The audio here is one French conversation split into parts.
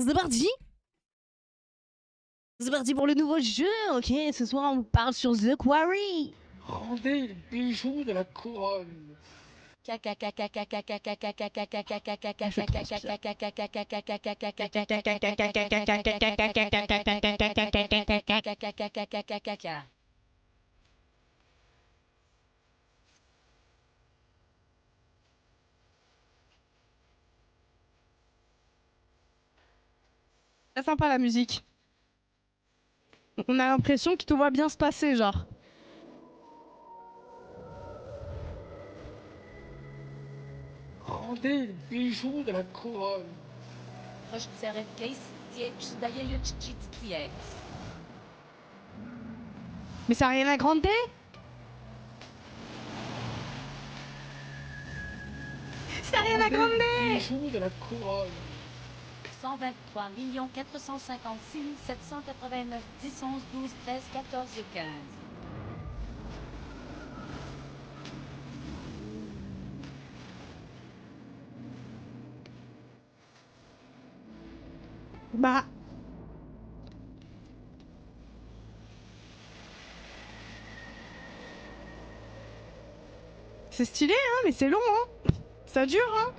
C'est parti. C'est parti pour le nouveau jeu, ok? Ce soir, on parle sur The Quarry. Rendez les bijoux de la couronne. C'est sympa la musique. On a l'impression que tout va bien se passer, genre. Rendez les bijoux de la couronne. Mais ça a rien à grandir. Ça a rien à Rendez grandir. les bijoux de la couronne. 123 456 789 10 11 12 13 14 15. Bah. C'est stylé, hein, mais c'est long, hein. Ça dure, hein.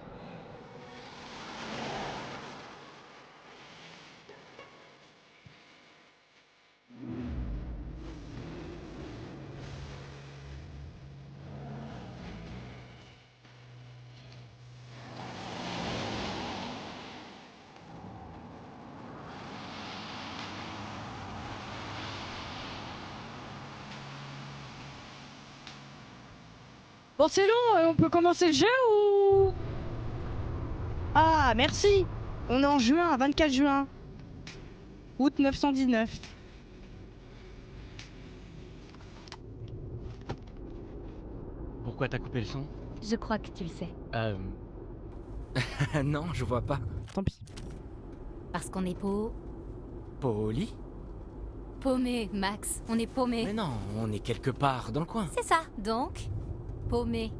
Bon, c'est long, on peut commencer le jeu ou... Ah, merci. On est en juin, 24 juin. Août 919. Pourquoi t'as coupé le son? Je crois que tu le sais. Non, je vois pas. Tant pis. Parce qu'on est Poli? paumé, Max. On est paumé. Mais non, on est quelque part dans le coin. C'est ça, donc. Paumé.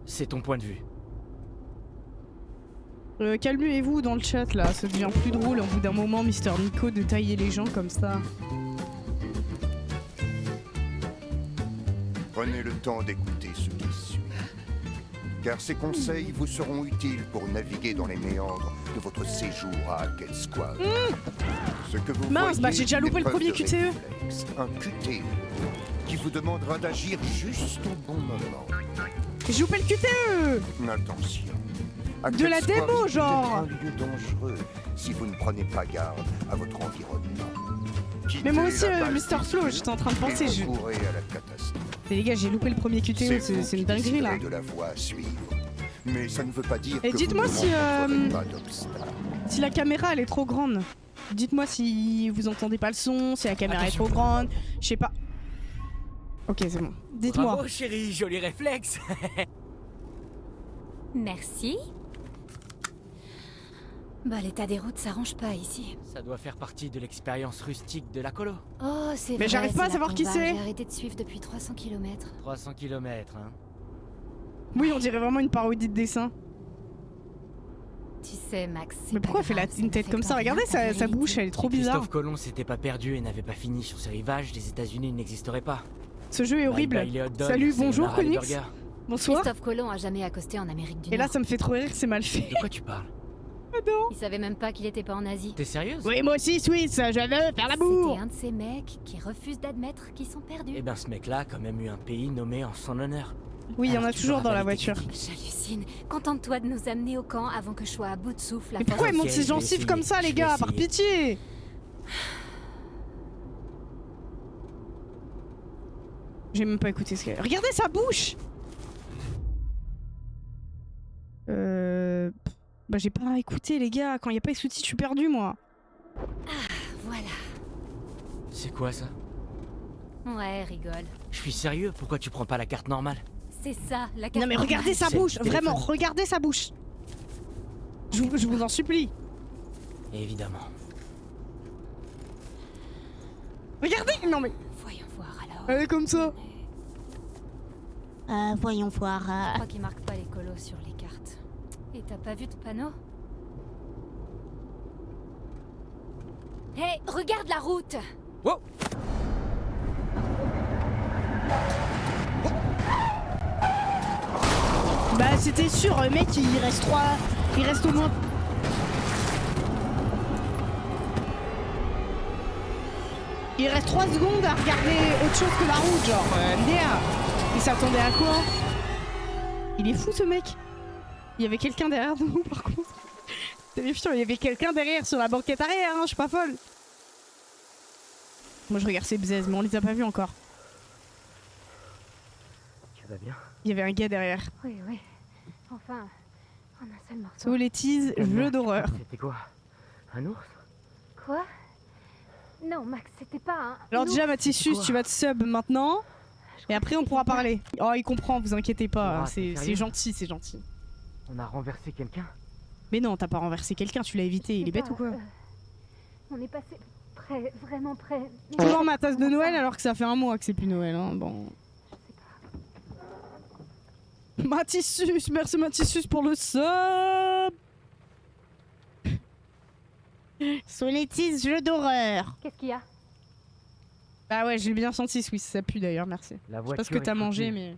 C'est ton point de vue. Calmez-vous dans le chat là, ça devient plus drôle au bout d'un moment, Mister Nico, de tailler les gens comme ça. Prenez le temps d'écouter ce qui suit, car ces conseils vous seront utiles pour naviguer dans les méandres de votre séjour à Hackett Squad. Ce que vous Mince, voyez, bah j'ai déjà une loupé le épreuve premier de QTE. réflexe, un QTE, qui vous demandera d'agir juste au bon moment. J'ai loupé le QTE. Attention. De la Hackett Squad démo, peut être genre. un lieu dangereux si vous ne prenez pas garde à votre environnement. Mais moi Quittez aussi, la balle Mr. Flo, perdue j'étais en train de penser, et je... concourez à la catastrophe. Mais les gars, j'ai loupé le premier QTE, vous c'est une qui dinguerie là. déciderez de la voie à suivre. Mais ça ne veut pas dire Et que dites-moi vous ne si, rencontrerez pas d'obstacles. Si la caméra elle est trop grande. Dites-moi si vous entendez pas le son, si la caméra Attention. est trop grande, je sais pas. Ok, c'est bon. Dites-moi. Bravo chérie, joli réflexe. Merci. Bah, l'état des routes s'arrange pas ici. Ça doit faire partie de l'expérience rustique de la colo. Oh, c'est vrai. Mais j'arrive pas à c'est savoir là qui qu'on va. c'est. J'ai arrêté de suivre depuis 300 km. 300 km, hein. Oui, on dirait vraiment une parodie de dessin. Tu sais, Max. c'est Mais pas pourquoi elle fait grave, une ne tête comme ça? pas Regardez rien, ta sa vérité. bouche, elle est trop Si bizarre. Christophe Colomb s'était pas perdu et n'avait pas fini sur ses rivages, les États-Unis n'existeraient pas. Ce jeu est horrible. Bye bye les hot dogs, Salut, bonjour, sayonara les Konix. burgers. Bonsoir. Christophe Colomb a jamais accosté en Amérique du Et là, Nord. ça me fait trop rire que c'est mal fait. De quoi tu parles? Pardon. Il savait même pas qu'il était pas en Asie. T'es sérieuse? Oui, moi aussi, Suisse, je veux faire l'amour. C'était un de ces mecs qui refusent d'admettre qu'ils sont perdus. Eh ben ce mec-là a quand même eu un pays nommé en son honneur. Oui, il y en a Alors, tu toujours leur dans la avales tes voiture. critiques. J'hallucine. Contente-toi de nous amener au camp avant que je sois à bout de souffle. Mais pourquoi Ok, il monte ses je vais gencives essayer, comme ça, les je vais gars? Par essayer. pitié. J'ai même pas écouté ce qu'elle... Regardez sa bouche. Bah j'ai pas écouté, les gars. Quand il y a pas les sous-titres, je suis perdu, moi. Voilà. C'est quoi ça? Ouais, rigole. Je suis sérieux, pourquoi tu prends pas la carte normale? C'est ça, la carte. Non mais regardez sa C'est bouche, le téléphone. vraiment, regardez sa bouche. Je vous en supplie. Évidemment. Regardez. Non mais... Voyons voir alors. Elle est comme ça. Voyons voir. Je crois qu'ils marquent pas les colos sur les cartes. Et t'as pas vu de panneau? Hé, regarde la route. Wow. Bah c'était sûr, mec, il reste 3... Il reste au moins... Il reste 3 secondes à regarder autre chose que la route, genre, MDR. Il s'attendait à quoi? Il est fou ce mec. Il y avait quelqu'un derrière nous par contre. C'est méfiant, il y avait quelqu'un derrière sur la banquette arrière, hein, je suis pas folle. Moi je regarde ces bzaises, mais on les a pas vus encore. Tu vas bien? Il y avait un gars derrière. Oui, oui. Enfin, en un seul morceau. So les teases, jeu d'horreur. C'était quoi? Un ours? Quoi? Non, Max, c'était pas un... Alors déjà ours. Mathisius, Quoi? tu vas te sub maintenant. Je Et crois après que on pourra c'était parler. Oh il comprend, vous inquiétez pas, Laura, hein, t'es c'est sérieux? gentil, c'est gentil. On a renversé quelqu'un? Mais non, t'as pas renversé quelqu'un, tu l'as évité, il est bête ou quoi? On est passé près, vraiment près. Toujours ma tasse de Noël alors que ça fait un mois que c'est plus Noël, hein, bon. Mathisius, merci Mathisius pour le sub. Soletis, jeu d'horreur. Qu'est-ce qu'il y a? Bah ouais, j'ai bien senti Swiss, ça pue d'ailleurs, merci. La Je sais voiture pas ce que t'as est mangé, foutue. mais...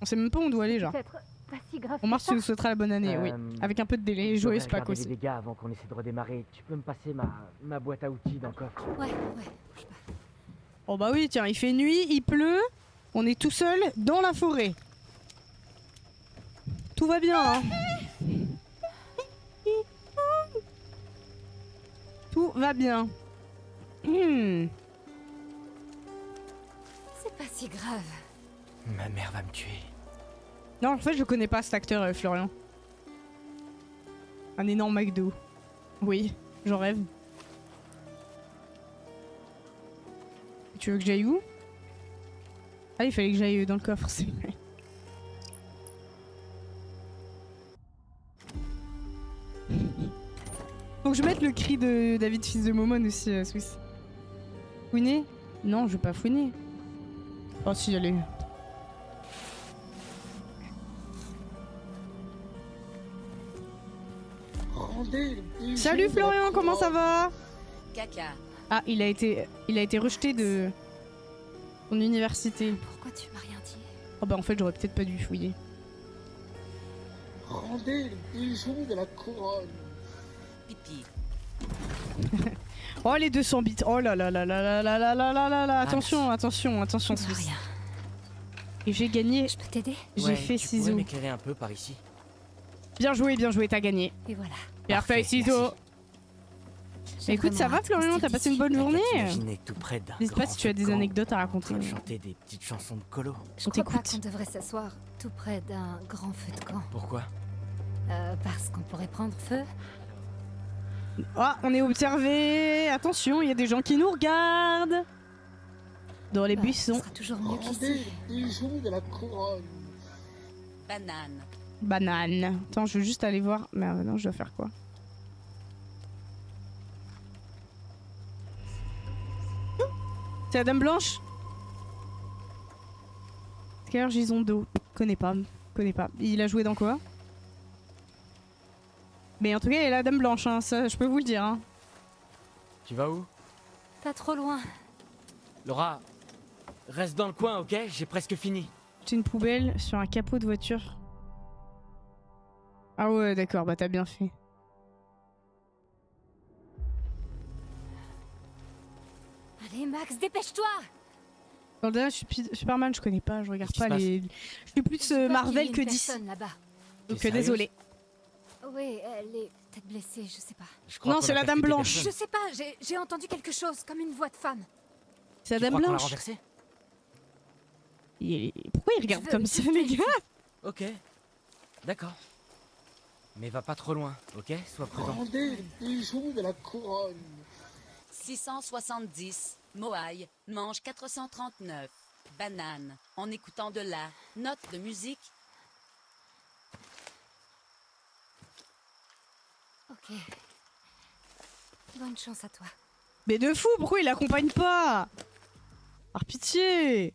On sait même pas où on doit aller, genre. Peut-être pas si grave. On marche, tu nous souhaiteras la bonne année, oui. Euh, Avec un peu de délai, Je joyeux devrais Pâques regarder aussi. les dégâts avant qu'on essaie de redémarrer. Tu peux me passer ma boîte à outils dans le coffre? Ouais, bouge pas. Oh bah oui, tiens, il fait nuit, il pleut, on est tout seul dans la forêt. Tout va bien, hein. Tout va bien. C'est pas si grave. Ma mère va me tuer. Non, en fait, je connais pas cet acteur, Florian. Un énorme McDo. Oui, j'en rêve. Tu veux que j'aille où? Ah, il fallait que j'aille dans le coffre, c'est vrai. Faut que je mette le cri de David fils de Momone aussi, Swiss. Fouiner? Non, je vais pas fouiner. Oh si, allez. Rendez le bijou Salut de la Florian, comment ça va? Caca. Ah, il a été rejeté de son université. Pourquoi tu m'as rien dit? Oh bah en fait, j'aurais peut-être pas dû fouiller. Rendez le bijou de la couronne. Pipi. Oh les 200 bits. Oh là là là là là là là là là là là. Attention, merci. attention, attention, Tu m'as Swiss. rien. Et j'ai gagné. Je peux t'aider? J'ai Ouais, fait tu pourrais ciseaux. m'éclairer un peu par ici? Bien joué, t'as gagné. Et voilà. Bien Parfait, fait, ciseaux. merci. J'ai Écoute, ça vraiment va hâte qu'on Florian, se t'as tire passé une d'ici. bonne journée? T'imaginer tout près d'un N'hésite pas grand si tu as feu de des camp, anecdotes à en raconter. train de chanter des petites chansons de colo. Je On crois pas t'écoute. qu'on devrait s'asseoir tout près d'un grand feu de camp. Pourquoi? Parce qu'on pourrait prendre feu. Ah, on est observé. Attention, il y a des gens qui nous regardent. Dans les Ce buissons. sera toujours mieux Rendez qu'ici. le bijou de la couronne. Banane. Banane. Attends, je veux juste aller voir. Mais non, je dois faire quoi? C'est la Dame Blanche? Skyler Gisondo. Connais pas. Il a joué dans quoi? Mais en tout cas, il est la Dame Blanche, hein, ça je peux vous le dire. Hein. Tu vas où? Pas trop loin. Laura, reste dans le coin, ok? J'ai presque fini. C'est une poubelle sur un capot de voiture. Ah ouais, d'accord, bah t'as bien fait. Allez, Max, dépêche-toi! Dans le dernier Superman, je connais pas, je regarde Qu'est-ce qui pas se les. Je suis plus Je sais pas qu'il y ait Marvel une que DC. personne là-bas. Donc T'es désolé. Oui, elle est peut-être blessée, je sais pas. Je crois Non, qu'on c'est a la Dame percuté Blanche. Je personne. sais pas, j'ai entendu quelque chose, comme une voix de femme. C'est la Tu Dame crois qu'on l'a Blanche. renversé? Pourquoi il regarde Je veux- comme je ça, veux les vérifier. gars? Ok. D'accord. Mais va pas trop loin, ok? Sois prudent. Rendez le bijou de la couronne. 670. Moaï mange 439. Banane. En écoutant de la note de musique. Ok. Bonne chance à toi. Mais de fou, pourquoi il l'accompagne pas? Par pitié.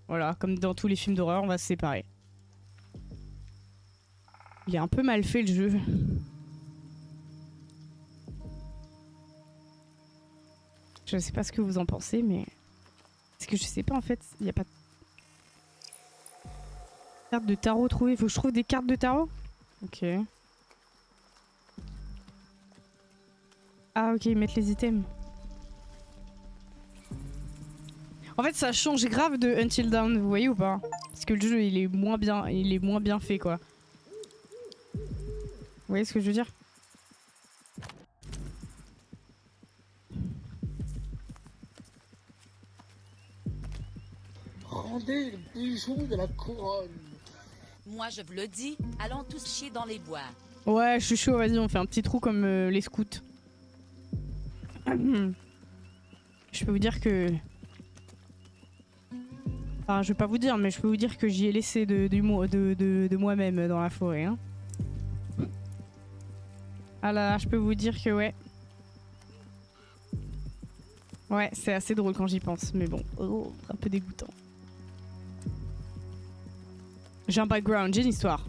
Voilà, comme dans tous les films d'horreur, on va se séparer. Il est un peu mal fait le jeu. Je sais pas ce que vous en pensez, mais... Parce que je sais pas en fait, il y a pas de... Carte de tarot trouvée, faut que je trouve des cartes de tarot? Ok. Ah ok, ils mettent les items. En fait ça change grave de Until Dawn, vous voyez ou pas? Parce que le jeu il est moins bien fait quoi. Vous voyez ce que je veux dire? Rendez le bijou de la couronne. Moi, je vous le dis, allons tous chier dans les bois. Ouais, je suis chaud, vas-y, on fait un petit trou comme les scouts. Je peux vous dire que... Enfin, je vais pas vous dire, mais je peux vous dire que j'y ai laissé de moi-même dans la forêt. Hein. Ah là, je peux vous dire que ouais. Ouais, c'est assez drôle quand j'y pense, mais bon, oh, un peu dégoûtant. J'ai un background, j'ai une histoire.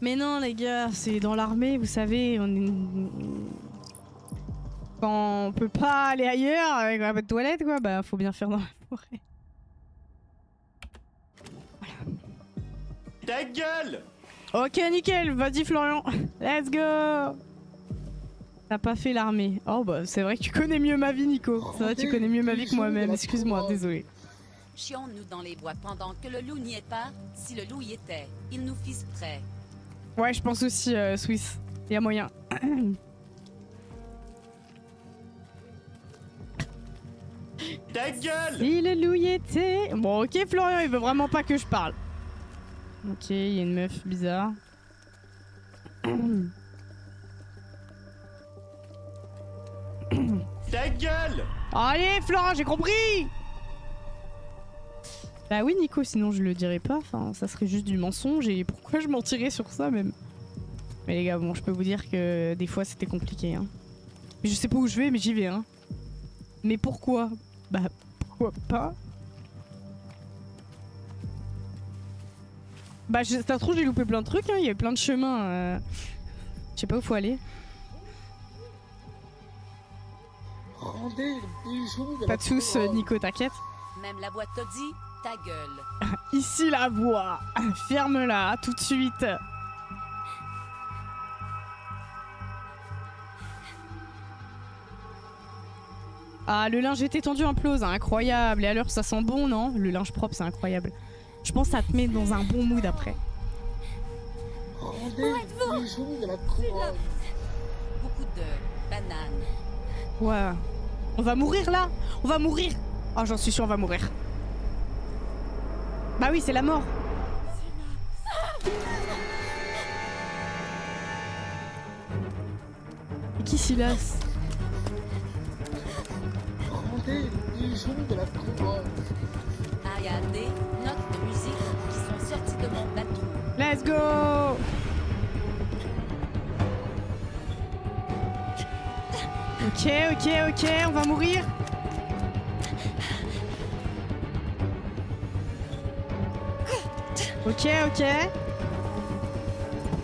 Mais non les gars, c'est dans l'armée, vous savez, quand on peut pas aller ailleurs avec un peu de toilette quoi, bah faut bien faire dans la forêt. Ta gueule! Ok nickel, vas-y Florian, let's go. T'as pas fait l'armée. Oh bah c'est vrai que tu connais mieux ma vie Nico. C'est vrai que tu connais mieux ma vie que moi-même, excuse-moi, désolé. Chions-nous dans les bois pendant que le loup n'y est pas. Si le loup y était, il nous fisterait. Ouais, je pense aussi, Swiss. Il y a moyen. Ta gueule! Si le loup y était... Bon, ok, Florian, il veut vraiment pas que je parle. Ok, il y a une meuf bizarre. Ta gueule! Allez, Florian, j'ai compris! Bah oui, Nico, sinon je le dirais pas. Enfin, ça serait juste du mensonge et pourquoi je mentirais sur ça même? Mais les gars, bon, je peux vous dire que des fois c'était compliqué. Hein. Mais je sais pas où je vais, mais j'y vais. Hein. Mais pourquoi? Bah, pourquoi pas? Bah, ça se trouve, j'ai loupé plein de trucs. Hein. Il y a plein de chemins. Je sais pas où faut aller. Rendez le bijou de Pas la de soucis, couronne. Nico, t'inquiète. Même la voix te dit, ta gueule. Ici la voix. Ferme-la tout de suite. Ah, le linge est étendu implose, hein, incroyable. Et alors, ça sent bon, non? Le linge propre, c'est incroyable. Je pense que ça te met dans un bon mood après. Rendez le bijou de la couronne. Beaucoup de bananes. Ouais. On va mourir là? On va mourir. Oh, j'en suis sûre, on va mourir. Bah oui, c'est la mort. Et qui s'y lasse? Rendez le bijou de la couronne. Ah, il y a des notes de musique qui sont sorties de mon bateau. Let's go! Ok, on va mourir. Ok.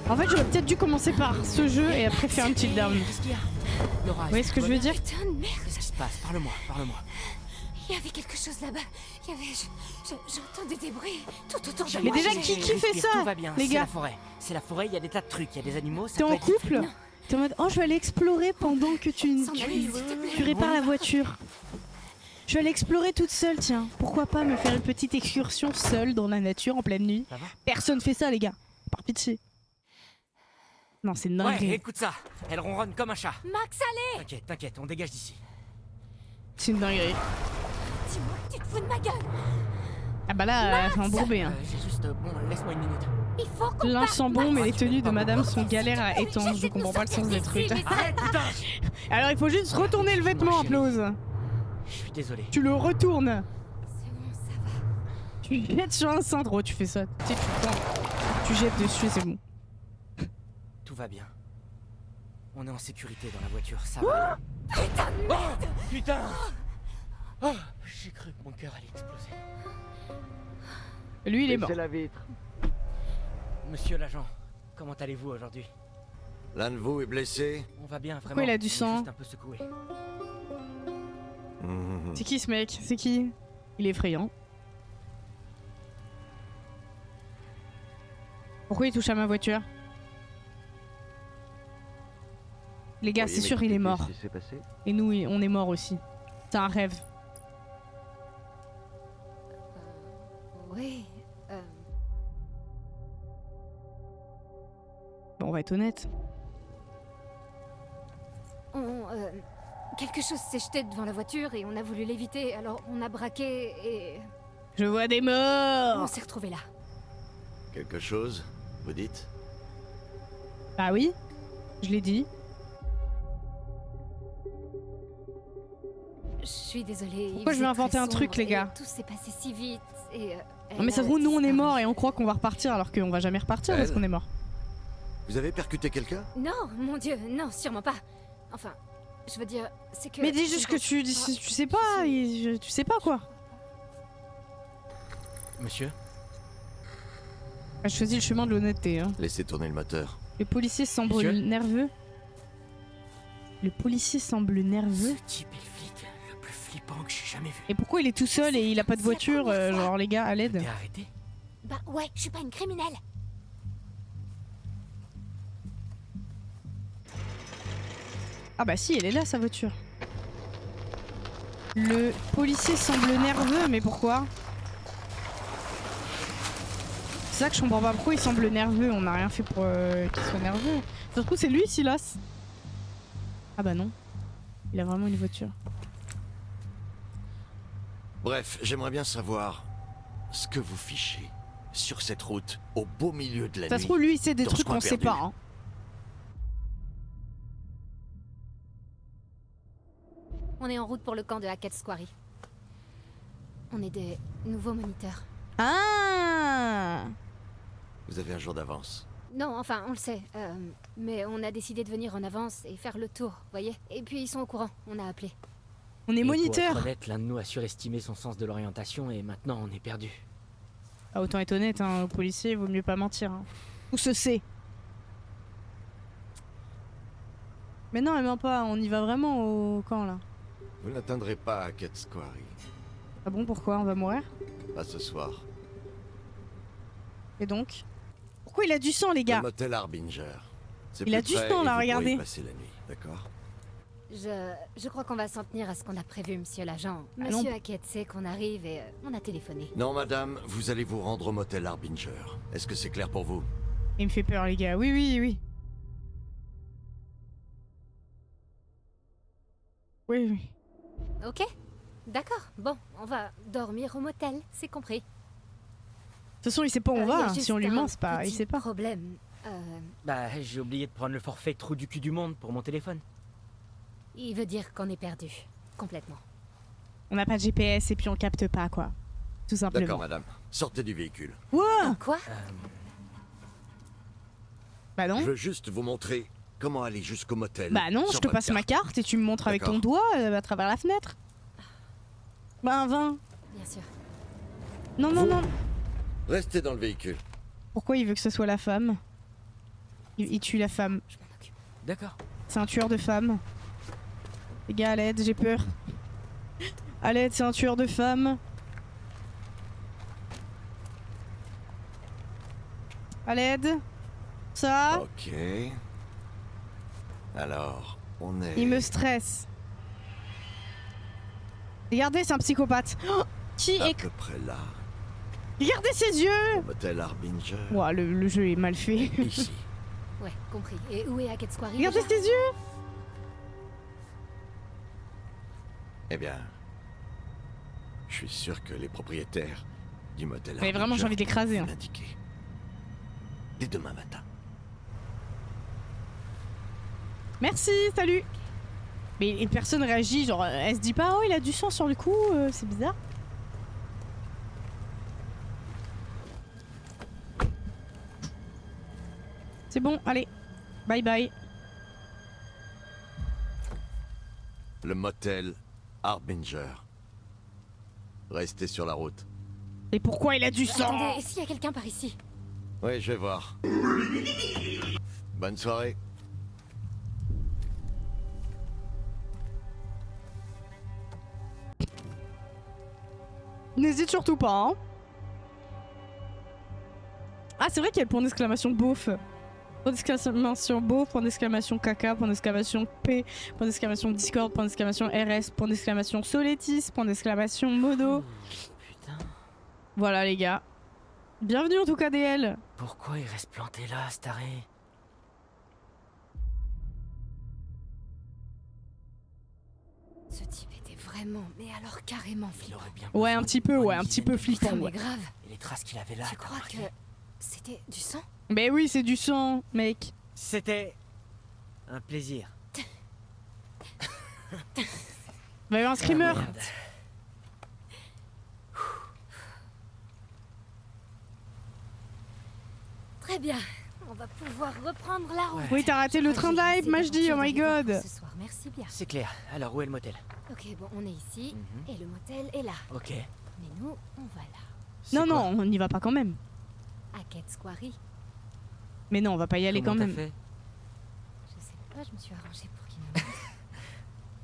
En fait, j'aurais peut-être dû commencer par ce jeu et après faire un petit down. Qu'est-ce qu'il y a? Laura, Vous voyez ce que je veux dire? Putain de merde. Qu'est-ce qui se passe? Parle-moi. Il y avait quelque chose là-bas. Il y avait... J'entendais des bruits tout autour de Mais moi. déjà, J'ai- qui fait Respire, ça, tout va bien, les c'est gars? la forêt. C'est la forêt, il y a des tas de trucs, il y a des animaux, ça T'es peut en être couple? Non. T'es en mode, oh, je vais aller explorer pendant que tu S'en aller, s'il te plaît. répares la voiture. Je vais aller explorer toute seule, tiens. Pourquoi pas me faire une petite excursion seule dans la nature en pleine nuit? Ça va? Personne fait ça, les gars. Par pitié. Non, c'est une dinguerie. Ouais, écoute ça. Elle ronronne comme un chat. Max, allez! T'inquiète, on dégage d'ici. C'est une dinguerie. Dis-moi que tu te fous de ma gueule! Ah bah là, c'est embourbé, hein. J'ai juste... Bon, laisse-moi une minute. Il faut qu'on Linge parte, sent bon, mais les tu tenues m'aimes de pas madame beaucoup. sont galères à étendre. Je comprends pas le sens des trucs. Arrête, putain! Alors il faut juste retourner le vêtement, Applause. Je suis désolé. Tu le retournes. C'est bon, ça va. Tu jettes sur un cintre. Oh, tu fais ça. Tu sais, tu prends. Tu jettes dessus, c'est bon. Tout va bien. On est en sécurité dans la voiture, ça va. Putain de merde! Putain! Oh, j'ai cru que mon cœur allait exploser. Lui, il est mort. la vitre. Monsieur l'agent, comment allez-vous aujourd'hui? L'un de vous est blessé? On va bien, vraiment. Pourquoi il a du est sang? juste un peu secoué. C'est qui ce mec? C'est qui? Il est effrayant. Pourquoi il touche à ma voiture? Les gars, c'est sûr il est mort. Et nous, on est mort aussi. C'est un rêve. Oui. Bon, on va être honnête. Quelque chose s'est jeté devant la voiture et on a voulu l'éviter, alors on a braqué et... Je vois des morts! On s'est retrouvés là. Quelque chose, vous dites? Bah oui, je l'ai dit. Je suis désolée. Pourquoi je vais inventer un truc, les gars? Tout s'est passé si vite et... Non mais ça se trouve, nous on est morts et on croit qu'on va repartir alors qu'on va jamais repartir parce qu'on est mort. Vous avez percuté quelqu'un? Non, mon Dieu, non, sûrement pas. Enfin, je veux dire, c'est que... Mais dis juste que tu sais pas, tu sais pas quoi. Monsieur? Je choisis le chemin de l'honnêteté. Hein. Laissez tourner le moteur. Le policier semble Monsieur nerveux. Le policier semble nerveux. Ce type est le flic le plus flippant que j'ai jamais vu. Et pourquoi il est tout seul et il a pas de voiture, genre les gars, à l'aide? T'es arrêté? Bah ouais, je suis pas une criminelle. Ah bah si, elle est là sa voiture. Le policier semble nerveux, mais pourquoi? C'est ça que je comprends pas, pourquoi il semble nerveux? On n'a rien fait pour qu'il soit nerveux. Ça se trouve c'est lui Silas. Ah bah non. Il a vraiment une voiture. Bref, j'aimerais bien savoir ce que vous fichez sur cette route au beau milieu de la Ça nuit. se trouve lui il sait des dans ce trucs coin qu'on sait perdu. pas. Hein. On est en route pour le camp de Hackett Quarry. On est des nouveaux moniteurs. Ah! Vous avez un jour d'avance. Non, enfin, on le sait. Mais on a décidé de venir en avance et faire le tour, voyez. Et puis ils sont au courant, on a appelé. On est Et moniteur. Pour être honnête, l'un de nous a surestimé son sens de l'orientation et maintenant on est perdu. Ah, autant être honnête, hein, au policier, il vaut mieux pas mentir. Hein. Tout se sait. Mais non, elle ment pas, on y va vraiment au camp là. Vous n'atteindrez pas Hackett Quarry. Ah bon, pourquoi? On va mourir? Pas ce soir. Et donc? Pourquoi il a du sang, les Le gars? motel Harbinger. C'est Il a plus du près sang, et là, vous pourrez y regardez. passer la nuit, d'accord? Je crois qu'on va s'en tenir à ce qu'on a prévu, monsieur l'agent. Ah non. Monsieur Hackett sait qu'on arrive et on a téléphoné. Non, madame, vous allez vous rendre au motel Harbinger. Est-ce que c'est clair pour vous? Il me fait peur, les gars. Oui, oui, oui. Oui, oui. Ok, d'accord. Bon, on va dormir au motel, c'est compris. De toute façon, il sait pas où on Il y va. a Hein. juste Si on lui un ment, c'est pas... il petit sait pas. problème. Bah, j'ai oublié de prendre le forfait trou du cul du monde pour mon téléphone. Il veut dire qu'on est perdu. Complètement. On n'a pas de GPS et puis on capte pas, quoi. Tout D'accord, simplement. madame. Sortez du véhicule. Ouah! Quoi? Bah non. Je veux juste vous montrer comment aller jusqu'au motel. Bah non, sur je te votre passe ma carte et tu me montres avec ton D'accord. doigt à travers la fenêtre. Bah un vin. Bien sûr. Non, non, Vous non. Restez dans le véhicule. Pourquoi il veut que ce soit la femme? Il tue la femme. Je m'en occupe. D'accord. C'est un tueur de femmes. Les gars, à l'aide, j'ai peur. À l'aide, c'est un tueur de femmes. À l'aide. Ça. Ok. Alors, on est... Il me stresse. Regardez, c'est un psychopathe. Oh, qui à est... peu près là. Regardez ses yeux. Au motel Harbinger. Ouah, le jeu est mal fait. Ici. Ouais, compris. Et où est Hackett Quarry Regardez déjà? ses yeux. Eh bien... Je suis sûr que les propriétaires du motel Mais vraiment, j'ai envie d'écraser, hein. l'indiquer. Dès demain matin. Merci, salut. Mais personne réagit, genre elle se dit pas oh il a du sang sur le cou, c'est bizarre. C'est bon, allez, bye bye. Le motel Harbinger. Restez sur la route. Et pourquoi il a du sang? Attendez, s'il y a quelqu'un par ici? Oui, je vais voir. Bonne soirée. N'hésite surtout pas, hein. Ah, c'est vrai qu'il y a le point d'exclamation beauf. Point d'exclamation beauf, point d'exclamation caca, point d'exclamation P, point d'exclamation Discord, point d'exclamation RS, point d'exclamation Soletis, point d'exclamation Modo. Putain. Voilà les gars. Bienvenue en tout cas DL. Pourquoi il reste planté là, ce taré? Ce type était vraiment, mais alors carrément Il flippant. aurait bien Ouais, besoin un petit d'une peu, bonne ouais, un petit dizaine peu de flippant, Putain, mais ouais. grave. Et les traces qu'il avait là, Tu t'as crois remarqué? que c'était du sang? Mais oui, c'est du sang, mec. C'était un plaisir. Va y avoir un screamer. Ah, merde. Très bien. On va pouvoir reprendre la route. Oui, t'as raté le train de la hype, Majdi, oh my god. Ce soir, merci bien. C'est clair. Alors, où est le motel? Ok, bon, on est ici Mhm. et le motel est là. Ok. Mais nous, on va là. C'est Non, quoi? non, on n'y va pas quand même. À Ket's Quarry. Mais non, on va pas y aller Comment quand t'as même. fait? Je sais pas, je me suis arrangée pour qu'il me montre.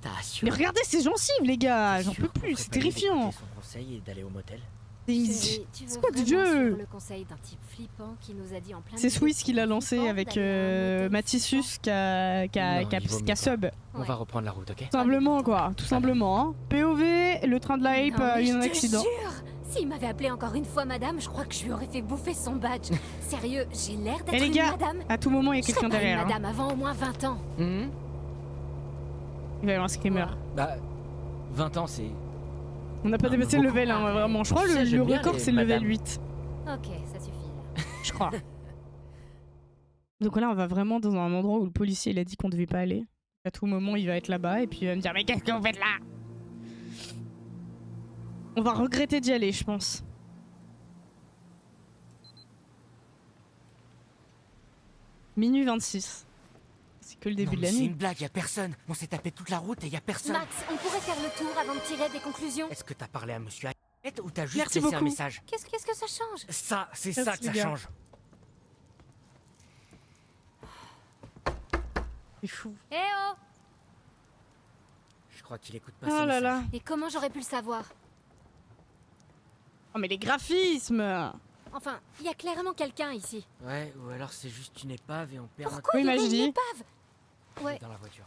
T'as assuré. Mais regardez ces gencives, les gars, T'es j'en sûr peux qu'on plus, ferait c'est pas mieux terrifiant. d'écouter son conseil et d'aller au motel? Chérie, tu veux C'est quoi du vraiment jeu? suivre le conseil d'un type flippant qui nous a dit en plein C'est milieu Swiss de qui l'a film lancé flippant avec d'aller à un motel Matissus qui a Non, il vaut mieux sub. On va reprendre la route, ok? Tout simplement quoi, tout simplement. Hein. POV, le train de la hype Non, a mais eu un je te accident. jure, s'il m'avait appelé encore une fois madame, je crois que je lui aurais fait bouffer son badge. Sérieux, j'ai l'air d'être Et les une gars, madame. à tout moment il y a Je serais quelqu'un pas une derrière. Hein. madame avant au moins 20 ans. Mhm. Il va y avoir un screamer. Bah, 20 ans, c'est... On n'a pas Ah, dépassé mais le beaucoup. level, hein, vraiment. Je crois Tu sais, le j'aime bien record les c'est le level madames. 8. Ok, ça suffit là. Je crois. Donc là on va vraiment dans un endroit où le policier il a dit qu'on devait pas aller. À tout moment il va être là-bas et puis il va me dire mais qu'est-ce que vous faites là? On va regretter d'y aller je pense. Minuit 26. C'est que le début de Non, mais la c'est nuit. une blague, y a personne. On s'est tapé toute la route et y a personne. Max, on pourrait faire le tour avant de tirer des conclusions. Est-ce que t'as parlé à monsieur Hayek ou t'as juste Merci laissé un beaucoup. message? Qu'est-ce que ça change? Ça, c'est Merci, ça que ça les gars. change. C'est fou. Eh oh! Je crois qu'il écoute pas Oh ses là messages. là. Et comment j'aurais pu le savoir? Oh mais les graphismes. Enfin, il y a clairement quelqu'un ici. Ouais, ou alors c'est juste une épave et on perd Pourquoi Oui, il y aurait Majdi. une épave? notre... Ouais, dans la voiture.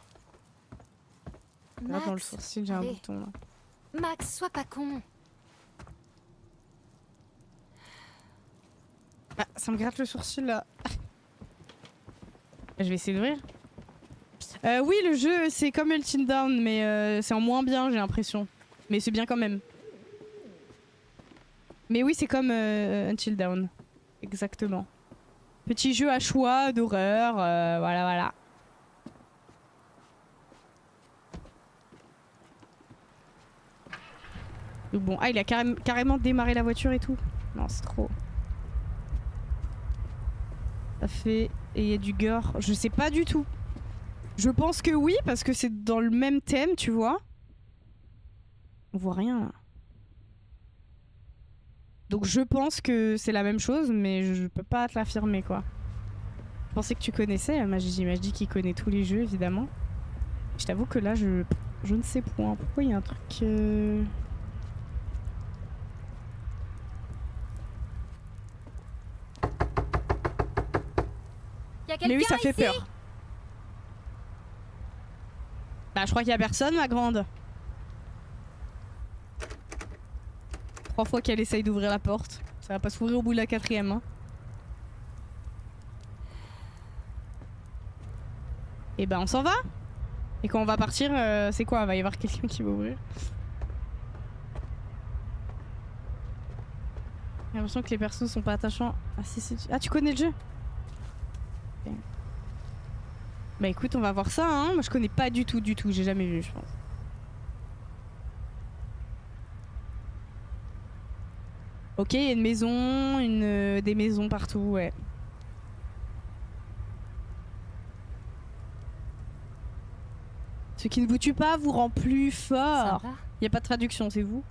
Là dans le Max, sourcil j'ai un allez. bouton là. Max, sois pas con. Ah, ça me gratte le sourcil là. Je vais essayer d'ouvrir. Oui, le jeu c'est comme Until Dawn, mais c'est en moins bien, j'ai l'impression. Mais c'est bien quand même. Mais oui, c'est comme Until Dawn. Exactement. Petit jeu à choix d'horreur, voilà, voilà. Donc bon, ah, il a carrément démarré la voiture et tout. Non, c'est trop. Ça fait... Et il y a du gore. Je sais pas du tout. Je pense que oui, parce que c'est dans le même thème, tu vois. On voit rien, là. Donc je pense que c'est la même chose, mais je peux pas te l'affirmer, quoi. Je pensais que tu connaissais, Majdi qui connaît tous les jeux, évidemment. Je t'avoue que là, je ne sais point. Pourquoi il y a un truc... Y a Mais quelqu'un oui, ça fait ici? peur. Bah, je crois qu'il y a personne, ma grande. 3 fois qu'elle essaye d'ouvrir la porte. Ça va pas s'ouvrir au bout de la 4ème. Hein. Et ben, on s'en va. Et quand on va partir, c'est quoi? Il va y avoir quelqu'un qui va ouvrir. J'ai l'impression que les persos sont pas attachants. Ah, si. Ah, tu connais le jeu? Ok. Bah écoute, on va voir ça, hein. Moi je connais pas du tout, j'ai jamais vu, je pense. Ok, il y a une maison, des maisons partout, ouais. Ce qui ne vous tue pas vous rend plus fort. Sympa. Y a pas de traduction, c'est vous?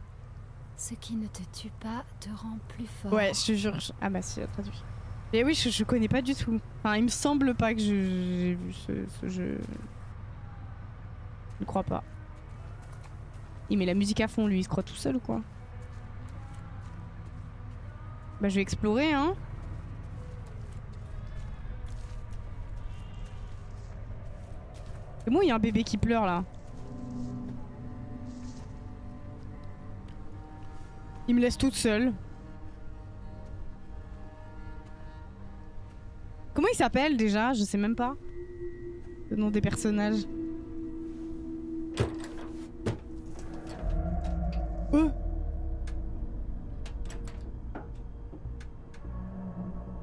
Ce qui ne te tue pas te rend plus fort. Ouais, je te jure. Ah bah si, la traduction. Et oui, je connais pas du tout. Enfin, il me semble pas que j'ai vu ce jeu. Je ne crois pas. Il met la musique à fond, lui, il se croit tout seul ou quoi? Bah je vais explorer hein. Et moi il y a un bébé qui pleure là. Il me laisse toute seule. Comment il s'appelle déjà? Je sais même pas. Le nom des personnages.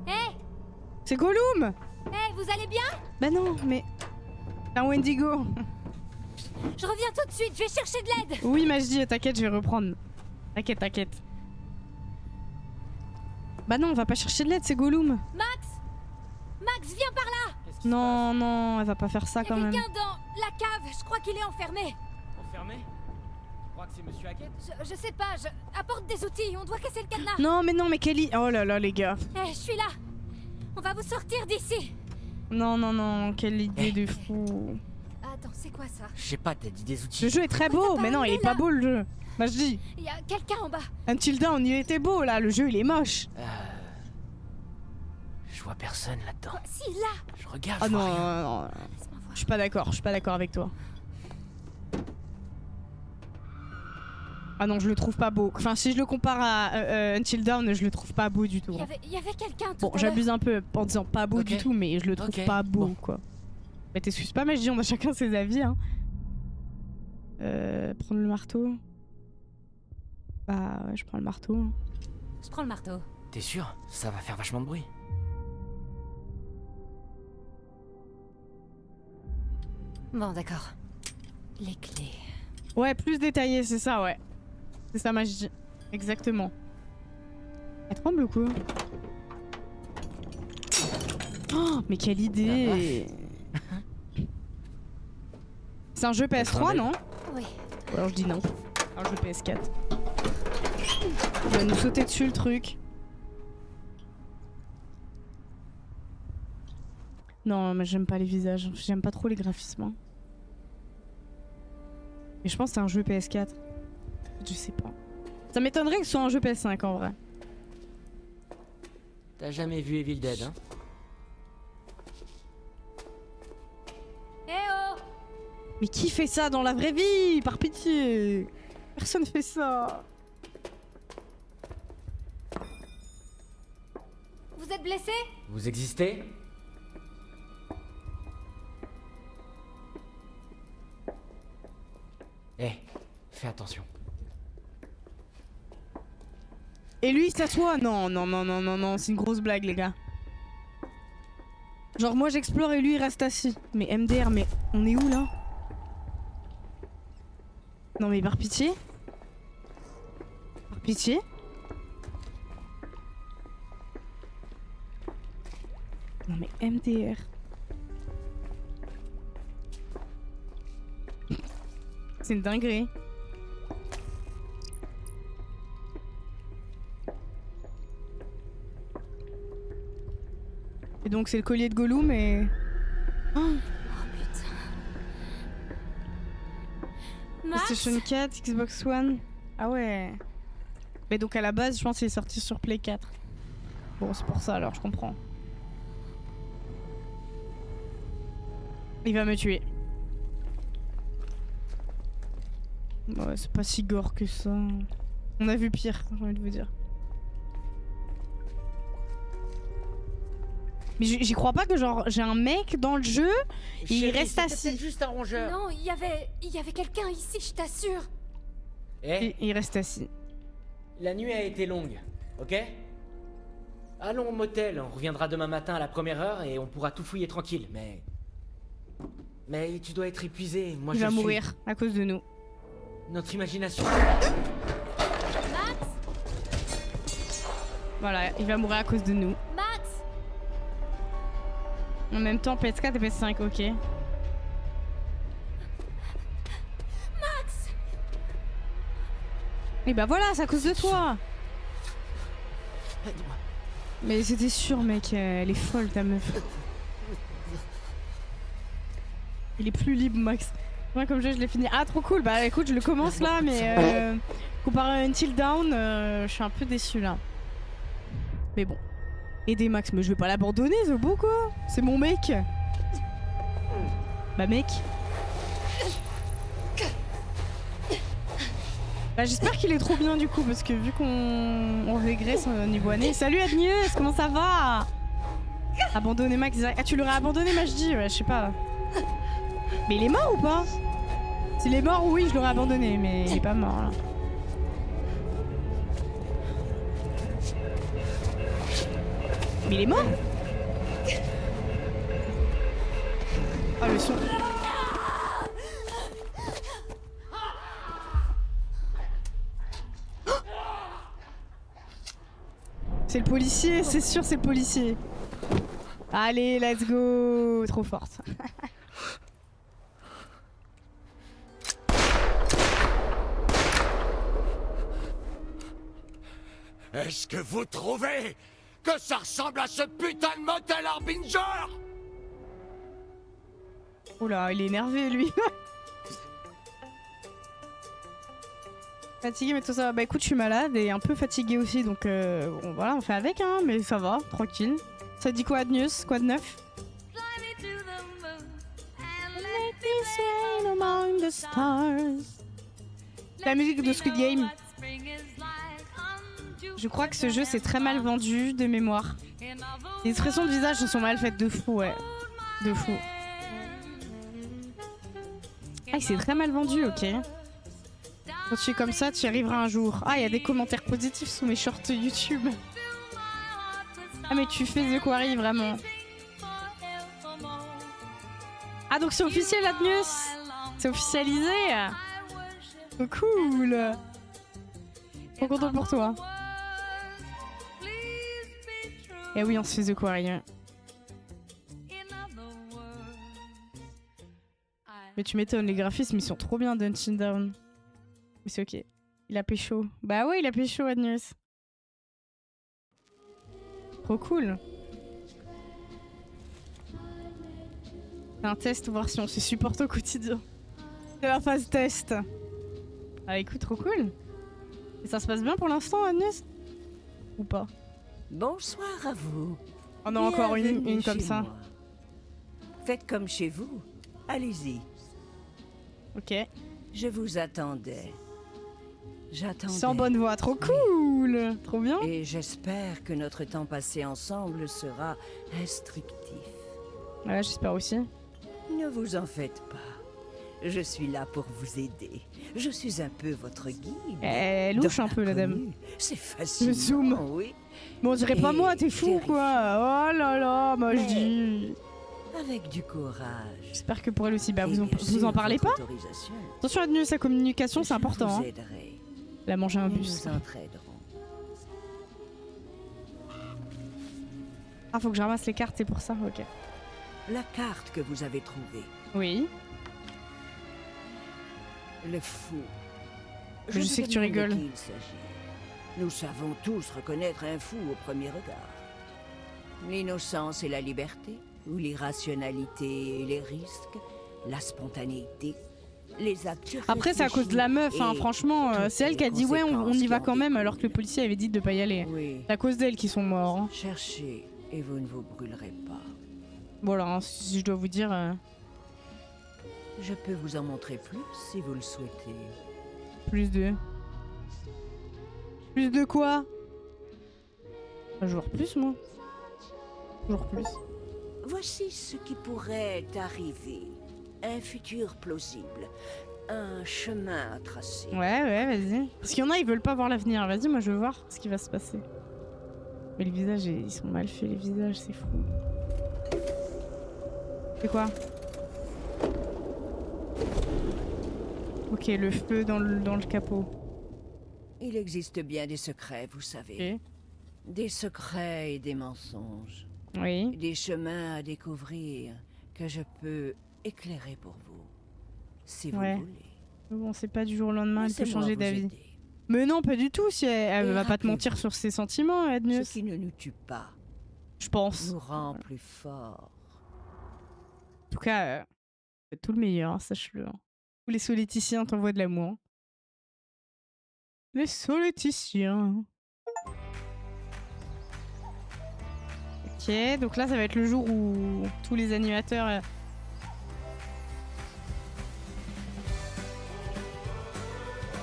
Hé, C'est Gollum! vous allez bien? Bah non, mais... C'est un Wendigo. Je reviens tout de suite, je vais chercher de l'aide. Oui, Majdi, t'inquiète, je vais reprendre. T'inquiète, t'inquiète. Bah non, on va pas chercher de l'aide, c'est Gollum. Max, viens par là. Qu'est-ce qui se Non, non, elle va pas faire ça Il y quand a même. quelqu'un dans la cave, je crois qu'il est enfermé. passe? Enfermé? Tu crois que c'est Monsieur Hackett? Je sais pas, apporte des outils, on doit casser le cadenas. Non, mais Kelly... Oh là là, les gars. Je suis là. On va vous sortir d'ici. Non, quelle idée de fou. Attends, c'est quoi ça? Je sais pas, t'as dit des outils. Le jeu est très beau, mais non, il est pas beau le jeu. Majdi, Il y a quelqu'un en bas. Until Dawn, il était beau là, le jeu il est moche. Je vois personne là-dedans. Quoi? Si, là. Je regarde, Ah je non, vois rien. non, Laisse-moi voir. je suis pas d'accord avec toi. Ah non, je le trouve pas beau. Enfin, si je le compare à Until Dawn, je le trouve pas beau du tout. Il y avait quelqu'un tout Bon, à l'heure. j'abuse un peu en disant pas beau Ok. du tout, mais je le trouve Ok, pas beau bon. quoi. Mais t'excuses pas, Majdi, on a chacun ses avis. Hein. Prendre le marteau. Bah ouais, je prends le marteau. Hein. Je prends le marteau. T'es sûr? Ça va faire vachement de bruit. Bon, d'accord. Les clés. Ouais, plus détaillé, c'est ça, ouais. C'est ça, Majdi. Exactement. Elle tremble ou quoi? Oh, mais quelle idée! C'est un jeu PS3, non? Oui. Ou alors je dis non. Un jeu PS4. Il va nous sauter dessus le truc. Non, mais j'aime pas les visages. J'aime pas trop les graphismes. Hein. Mais je pense que c'est un jeu PS4. Je sais pas. Ça m'étonnerait que ce soit un jeu PS5 en vrai. T'as jamais vu Evil Dead, hein? Eh oh! Mais qui fait ça dans la vraie vie? Par pitié! Personne fait ça. Vous êtes blessé? Vous existez? Eh, fais attention. Et lui il s'assoit? Non, c'est une grosse blague les gars. Genre moi j'explore et lui il reste assis. Mais MDR, mais on est où là? Non mais par pitié? Par pitié? Non mais MDR. C'est une dinguerie. Et donc c'est le collier de Gollum et... Oh, putain. Max? PlayStation 4, Xbox One. Ah ouais. Mais donc à la base je pense qu'il est sorti sur Play 4. Bon c'est pour ça alors je comprends. Il va me tuer. Ouais, c'est pas si gore que ça. On a vu pire, j'ai envie de vous dire. Mais j'y crois pas que genre j'ai un mec dans le jeu et il reste assis. Juste un rongeur. Non, il y avait quelqu'un ici, je t'assure. Eh, Et il reste assis. la nuit a été longue, ok? Allons au motel, on reviendra demain matin à la première heure et on pourra tout fouiller tranquille, mais... Mais tu dois être épuisé, moi Il je va le suis. mourir à cause de nous. Notre imagination... Max? Voilà, il va mourir à cause de nous. Max? En même temps, PS4 et PS5, ok. Max? Et bah voilà, c'est à cause de toi. Aide-moi. Mais c'était sûr, mec, elle est folle ta meuf. Il est plus libre, Max. Moi, comme jeu, je l'ai fini. Ah, trop cool. Bah écoute, je le commence là, mais comparé à Until Dawn, je suis un peu déçu là. Mais bon. Aider Max, mais je vais pas l'abandonner, c'est beau quoi. C'est mon mec. Bah mec. Bah j'espère qu'il est trop bien du coup, parce que vu qu'on régresse au niveau année. Salut Agnès, comment ça va? Abandonner Max. Ah tu l'aurais abandonné Majdi? Ouais, je sais pas. Mais il est mort ou pas? S'il est mort, oui, je l'aurais abandonné, mais il est pas mort là. Mais il est mort? Ah le son. C'est le policier, c'est sûr c'est le policier. Allez, let's go. Trop forte. Est-ce que vous trouvez que ça ressemble à ce putain de motel Harbinger? Oula, il est énervé lui. Fatigué mais tout ça. Bah écoute, je suis malade et un peu fatigué aussi, donc bon, voilà, on fait avec hein, mais ça va, tranquille. Ça dit quoi de news? Quoi de neuf? La musique de Squid Game. Je crois que ce jeu c'est très mal vendu de mémoire. Les expressions de visage sont mal faites de fou, ouais. De fou. Ah, c'est très mal vendu, ok. Quand tu es comme ça, tu y arriveras un jour. Ah, il y a des commentaires positifs sous mes shorts YouTube. Ah, mais tu fais The Quarry, vraiment. Ah, donc c'est officiel, la news. C'est officialisé. Oh, cool. Trop content pour toi. Eh oui, on se fait The Quarry. Mais tu m'étonnes, les graphismes ils sont trop bien d'Unchained Down. Mais c'est ok. Il a pécho. Bah ouais, il a pécho, Agnès. Trop cool. C'est un test, voir si on se supporte au quotidien. C'est la phase test. Ah écoute, trop cool. Et ça se passe bien pour l'instant, Agnès? Ou pas? Bonsoir à vous. On a encore une comme chez ça. moi. Faites comme chez vous. Allez-y. Ok. Je vous attendais. J'attendais. Sans bonne voix, trop cool. Trop bien. Et j'espère que notre temps passé ensemble sera instructif. Ouais, j'espère aussi. Ne vous en faites pas. Je suis là pour vous aider. Je suis un peu votre guide. Elle louche Dans un peu, la dame. l'inconnu. C'est facile. Le zoom. Oui. Bon, on dirait pas Et moi, t'es fou terrifiant. quoi. Oh là là, moi je dis. Avec du courage. J'espère que pour elle aussi. Bah, Et vous bien en sûr, parlez votre pas? autorisation. Attention à la sa communication, c'est Je important. vous Hein. aiderai. Elle a mangé un Nous bus. nous entraiderons. Ah, faut que je ramasse les cartes, c'est pour ça, ok. La carte que vous avez trouvée. Oui. Le fou. Je vous sais que tu demande de rigoles. qui il s'agit. Nous savons tous reconnaître un fou au premier regard. L'innocence et la liberté, ou l'irrationalité et les risques, la spontanéité, les actes. Après, c'est à cause de la meuf, hein, et franchement. toutes C'est elle qui a les dit ouais, on y conséquences va qui quand en même, alors que le découlent. policier avait dit de pas y aller. Oui. C'est à cause d'elle qu'ils sont morts. Hein. Cherchez et vous ne vous brûlerez pas. Bon, alors, hein, si je dois vous dire. Je peux vous en montrer plus si vous le souhaitez. Plus de. Plus de quoi? Joueur plus, moi. Joueur plus. Voici ce qui pourrait arriver. Un futur plausible. Un chemin à tracer. Ouais, vas-y. Parce qu'il y en a, ils veulent pas voir l'avenir. Vas-y, moi je veux voir ce qui va se passer. Mais les visages, ils sont mal faits, les visages, c'est fou. C'est quoi? Ok, le feu dans le capot. Il existe bien des secrets, vous savez. Ok. Des secrets et des mensonges. Oui. Des chemins à découvrir que je peux éclairer pour vous. Si vous Ouais. voulez. Bon, c'est pas du jour au lendemain, elle peut Laissez-moi changer vous d'avis. aider. Mais non, pas du tout. Si elle Et va pas te rappelez-vous, mentir sur ses sentiments, Edneus. Ce qui ne nous tue pas Je pense. nous rend plus forts. En tout cas, tout le meilleur, hein, sache-le. Hein. Tous les soléticiens t'envoient de l'amour. Les soléticiens. Ok, donc là ça va être le jour où tous les animateurs...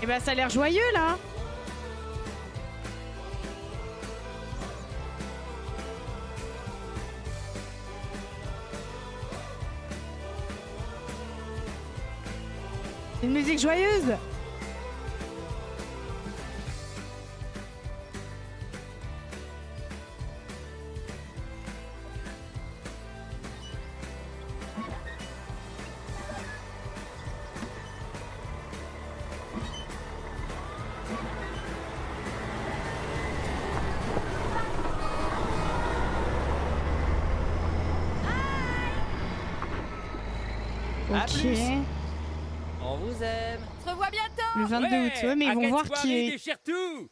Eh ben ça a l'air joyeux là. Une musique joyeuse. À Ok. plus. On vous aime. On se revoit bientôt. Le 22 août, ouais, mais ils vont voir qui est... Déchire tout.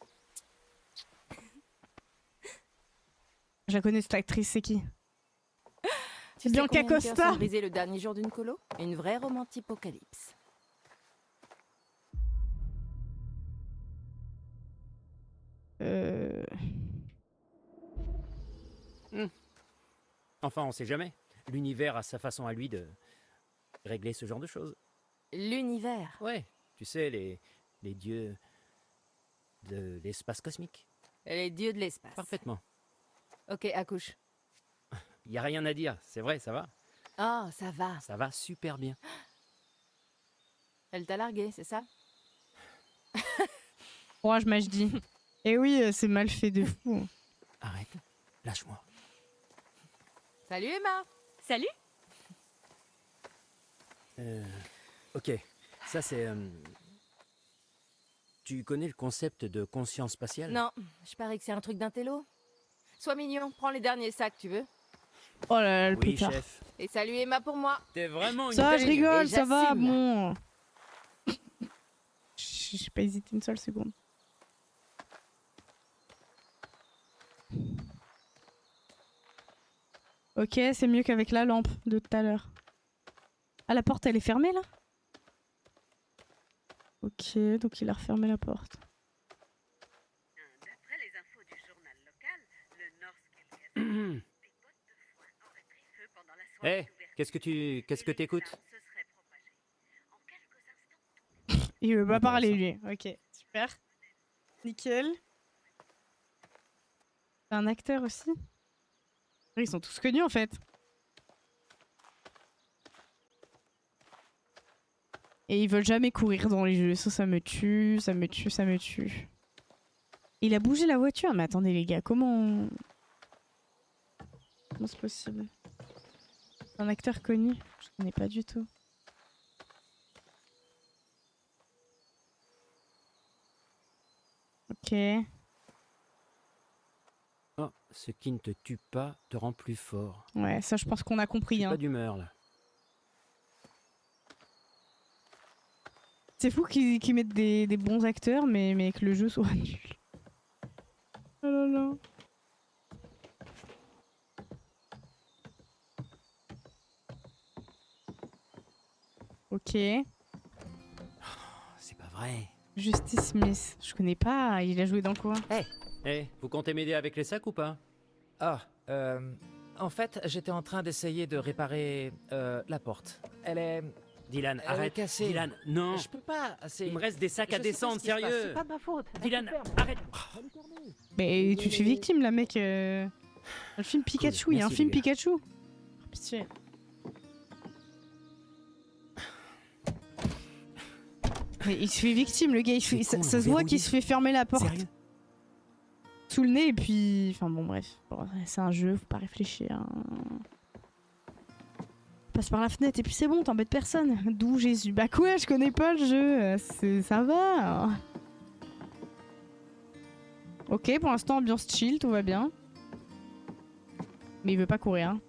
Je la connais cette actrice, c'est qui? Tu sais Bianca combien de cœurs Costa. sont brisés le dernier jour d'une colo? Une vraie romantipocalypse. Enfin, on sait jamais. L'univers a sa façon à lui de régler ce genre de choses. L'univers. Ouais, tu sais, les dieux de l'espace cosmique. Les dieux de l'espace. Parfaitement. Ok, accouche. Y a rien à dire, c'est vrai, ça va. Oh, ça va. Ça va super bien. Elle t'a largué, c'est ça? Courage, Majdi. Eh oui, c'est mal fait de fou. Arrête, lâche-moi. Salut Emma. Salut. Ok, ça c'est... Tu connais le concept de conscience spatiale? Non, je parie que c'est un truc d'un télo. Sois mignon, prends les derniers sacs, tu veux? Oh là là, le Oui, pétard. chef. Et salut Emma pour moi. T'es vraiment une Ça va, je dingue. rigole, Et ça va, j'assume. bon. J'ai pas hésité une seule seconde. Ok, c'est mieux qu'avec la lampe de tout à l'heure. Ah, la porte, elle est fermée, là? Ok, donc il a refermé la porte. D'après les infos du journal local, le Norsk des bottes de foin aurait pris feu pendant la Eh, soirée d'ouverture. qu'est-ce que t'écoutes? Se serait propagé. En quelques instants, Il veut pas parler, Intéressant. lui. Ok, super. Nickel. C'est un acteur aussi? Ils sont tous connus, en fait. Et ils veulent jamais courir dans les jeux. Ça me tue, ça me tue, ça me tue. Il a bougé la voiture. Mais attendez, les gars, comment c'est possible? C'est un acteur connu? Je connais pas du tout. Ok. Oh, ce qui ne te tue pas te rend plus fort. Ouais, ça, je pense qu'on a compris. Hein. Pas d'humeur là. C'est fou qu'ils mettent des bons acteurs, mais que le jeu soit nul. Oh là là. Ok. C'est pas vrai. Justice Smith. Je connais pas. Il a joué dans quoi? Eh, vous comptez m'aider avec les sacs ou pas? Ah, en fait, j'étais en train d'essayer de réparer la porte. Elle est Dylan, est arrête. cassée. Dylan, non. Je peux pas. Il me reste des sacs à je sais pas descendre, ce qui se passe, sérieux. C'est pas de ma faute. Dylan, arrête. Mais tu te fais victime là, mec. Le film Pikachu, il y a un merci, film les gars. Pikachu. Oh, pitié. Mais il se fait victime, le gars. C'est Ça con, se le voit verrouiller. qu'il se fait fermer la porte Sérieux? sous le nez et puis. Enfin bon, bref. Bon, c'est un jeu, faut pas réfléchir. Hein. Passe par la fenêtre et puis c'est bon, t'embêtes personne. D'où Jésus? Bah quoi, je connais pas le jeu. Ça va. Ok, pour l'instant, ambiance chill, tout va bien. Mais il veut pas courir. Hein.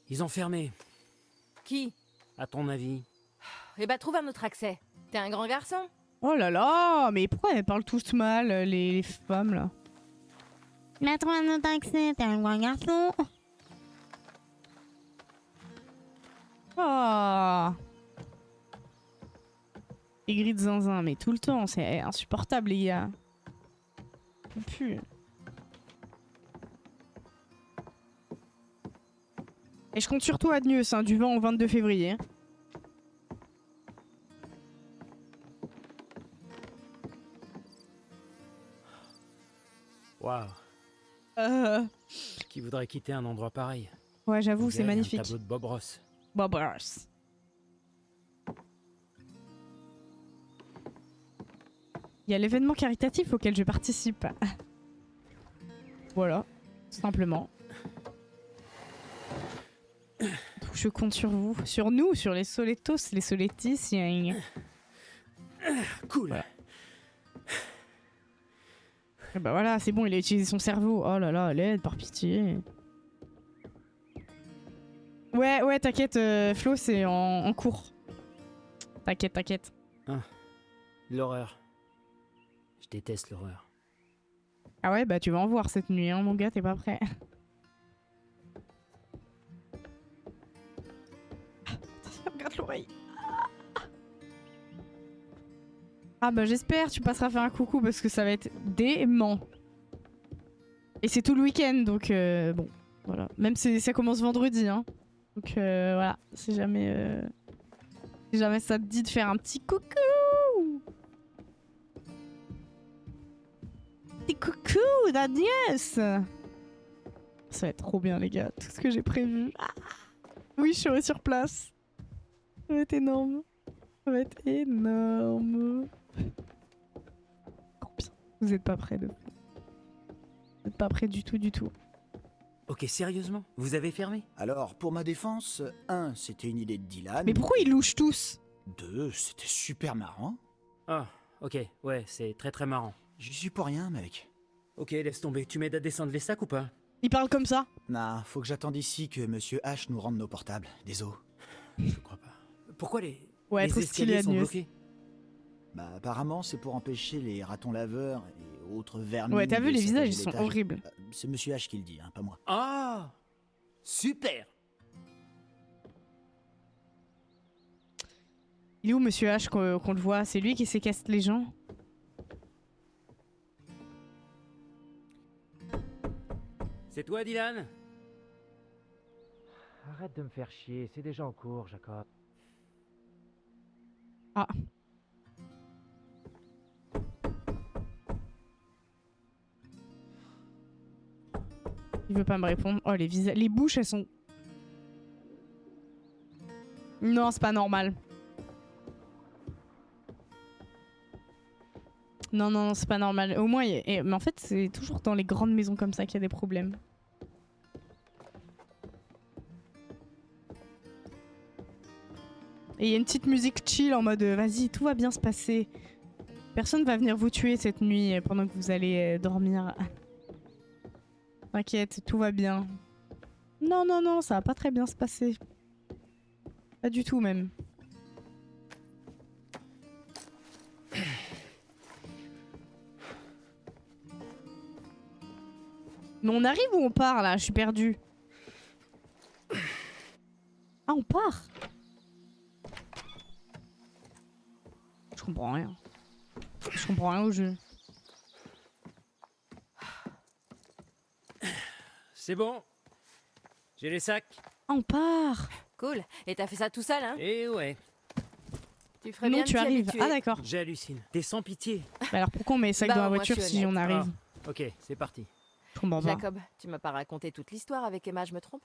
Ils ont fermé. Qui? À ton avis? Eh bah trouve un autre accès. T'es un grand garçon. Oh là là, mais pourquoi elles parlent tous mal, les femmes, là? Mets-toi dans taxi, t'es un grand garçon. Oh. Les grilles de zinzin, mais tout le temps, c'est insupportable, les gars. Plus. Et je compte sur toi, Adnius, hein, du 20 au 22 février. Waouh. Qui voudrait quitter un endroit pareil? Ouais, j'avoue, On c'est dirait un magnifique. tableau de Bob Ross. Bob Ross. Il y a l'événement caritatif auquel je participe. Voilà, simplement. Donc je compte sur vous, sur nous, sur les Soletos, les Soletis. Cool. Voilà. Et bah voilà, c'est bon, il a utilisé son cerveau. Oh là là, l'aide, par pitié. Ouais, t'inquiète, Flo, c'est en cours. T'inquiète, t'inquiète. Ah, l'horreur. Je déteste l'horreur. Ah ouais, bah tu vas en voir cette nuit, hein, mon gars, t'es pas prêt. Regarde l'oreille. Ah bah j'espère, tu passeras faire un coucou parce que ça va être dément. Et c'est tout le week-end, donc bon, voilà. Même si ça commence vendredi, hein. Donc voilà, si jamais ça te dit de faire un petit coucou. Petit coucou d'Agnès. Ça va être trop bien les gars, tout ce que j'ai prévu. Ah oui, je serai sur place. Ça va être énorme. Ça va être énorme. Trop bien. Vous êtes pas prêts de... Vous êtes pas prêts du tout, du tout. Ok, sérieusement? Vous avez fermé? Alors, pour ma défense, 1, c'était une idée de Dylan. Mais pourquoi ils louchent tous? 2, c'était super marrant. Ah, ok, ouais, c'est très très marrant. J'y suis pour rien, mec. Ok, laisse tomber. Tu m'aides à descendre les sacs ou pas? Il parle comme ça? Nah, faut que j'attende ici que Monsieur H nous rende nos portables. Désolé. Je crois pas. Pourquoi les trop stylé, escaliers sont Agnès. bloqués? Bah, apparemment, c'est pour empêcher les ratons laveurs et autres vermines. Ouais, t'as vu, de les visages, saccager ils sont l'étage. horribles. C'est Monsieur H qui le dit, hein, pas moi. Ah, super. Il est où Monsieur H qu'on le voit? C'est lui qui séquestre les gens? C'est toi, Dylan? Arrête de me faire chier, c'est déjà en cours, Jacob. Ah. Il veut pas me répondre. Oh, les visages... Les bouches, elles sont... Non, c'est pas normal. Non, non, non, c'est pas normal. Au moins, mais en fait, c'est toujours dans les grandes maisons comme ça qu'il y a des problèmes. Et il y a une petite musique chill en mode vas-y, tout va bien se passer. Personne va venir vous tuer cette nuit pendant que vous allez dormir. T'inquiète, tout va bien. Non, non, non, ça va pas très bien se passer. Pas du tout même. Mais on arrive ou on part là? Je suis perdue. Ah, on part? Je comprends rien. Je comprends rien au jeu. C'est bon. J'ai les sacs. Ah, on part. Cool. Et t'as fait ça tout seul, hein? Et ouais. Tu ferais Non, bien tu de t'y arrives. habituer. Ah, d'accord. J'hallucine. T'es sans pitié. Bah alors pourquoi on met les sacs Bah, dans la moi, voiture je suis si on honnête. arrive? Ah, ok, c'est parti. Je comprends pas. Jacob, tu m'as pas raconté toute l'histoire avec Emma, je me trompe?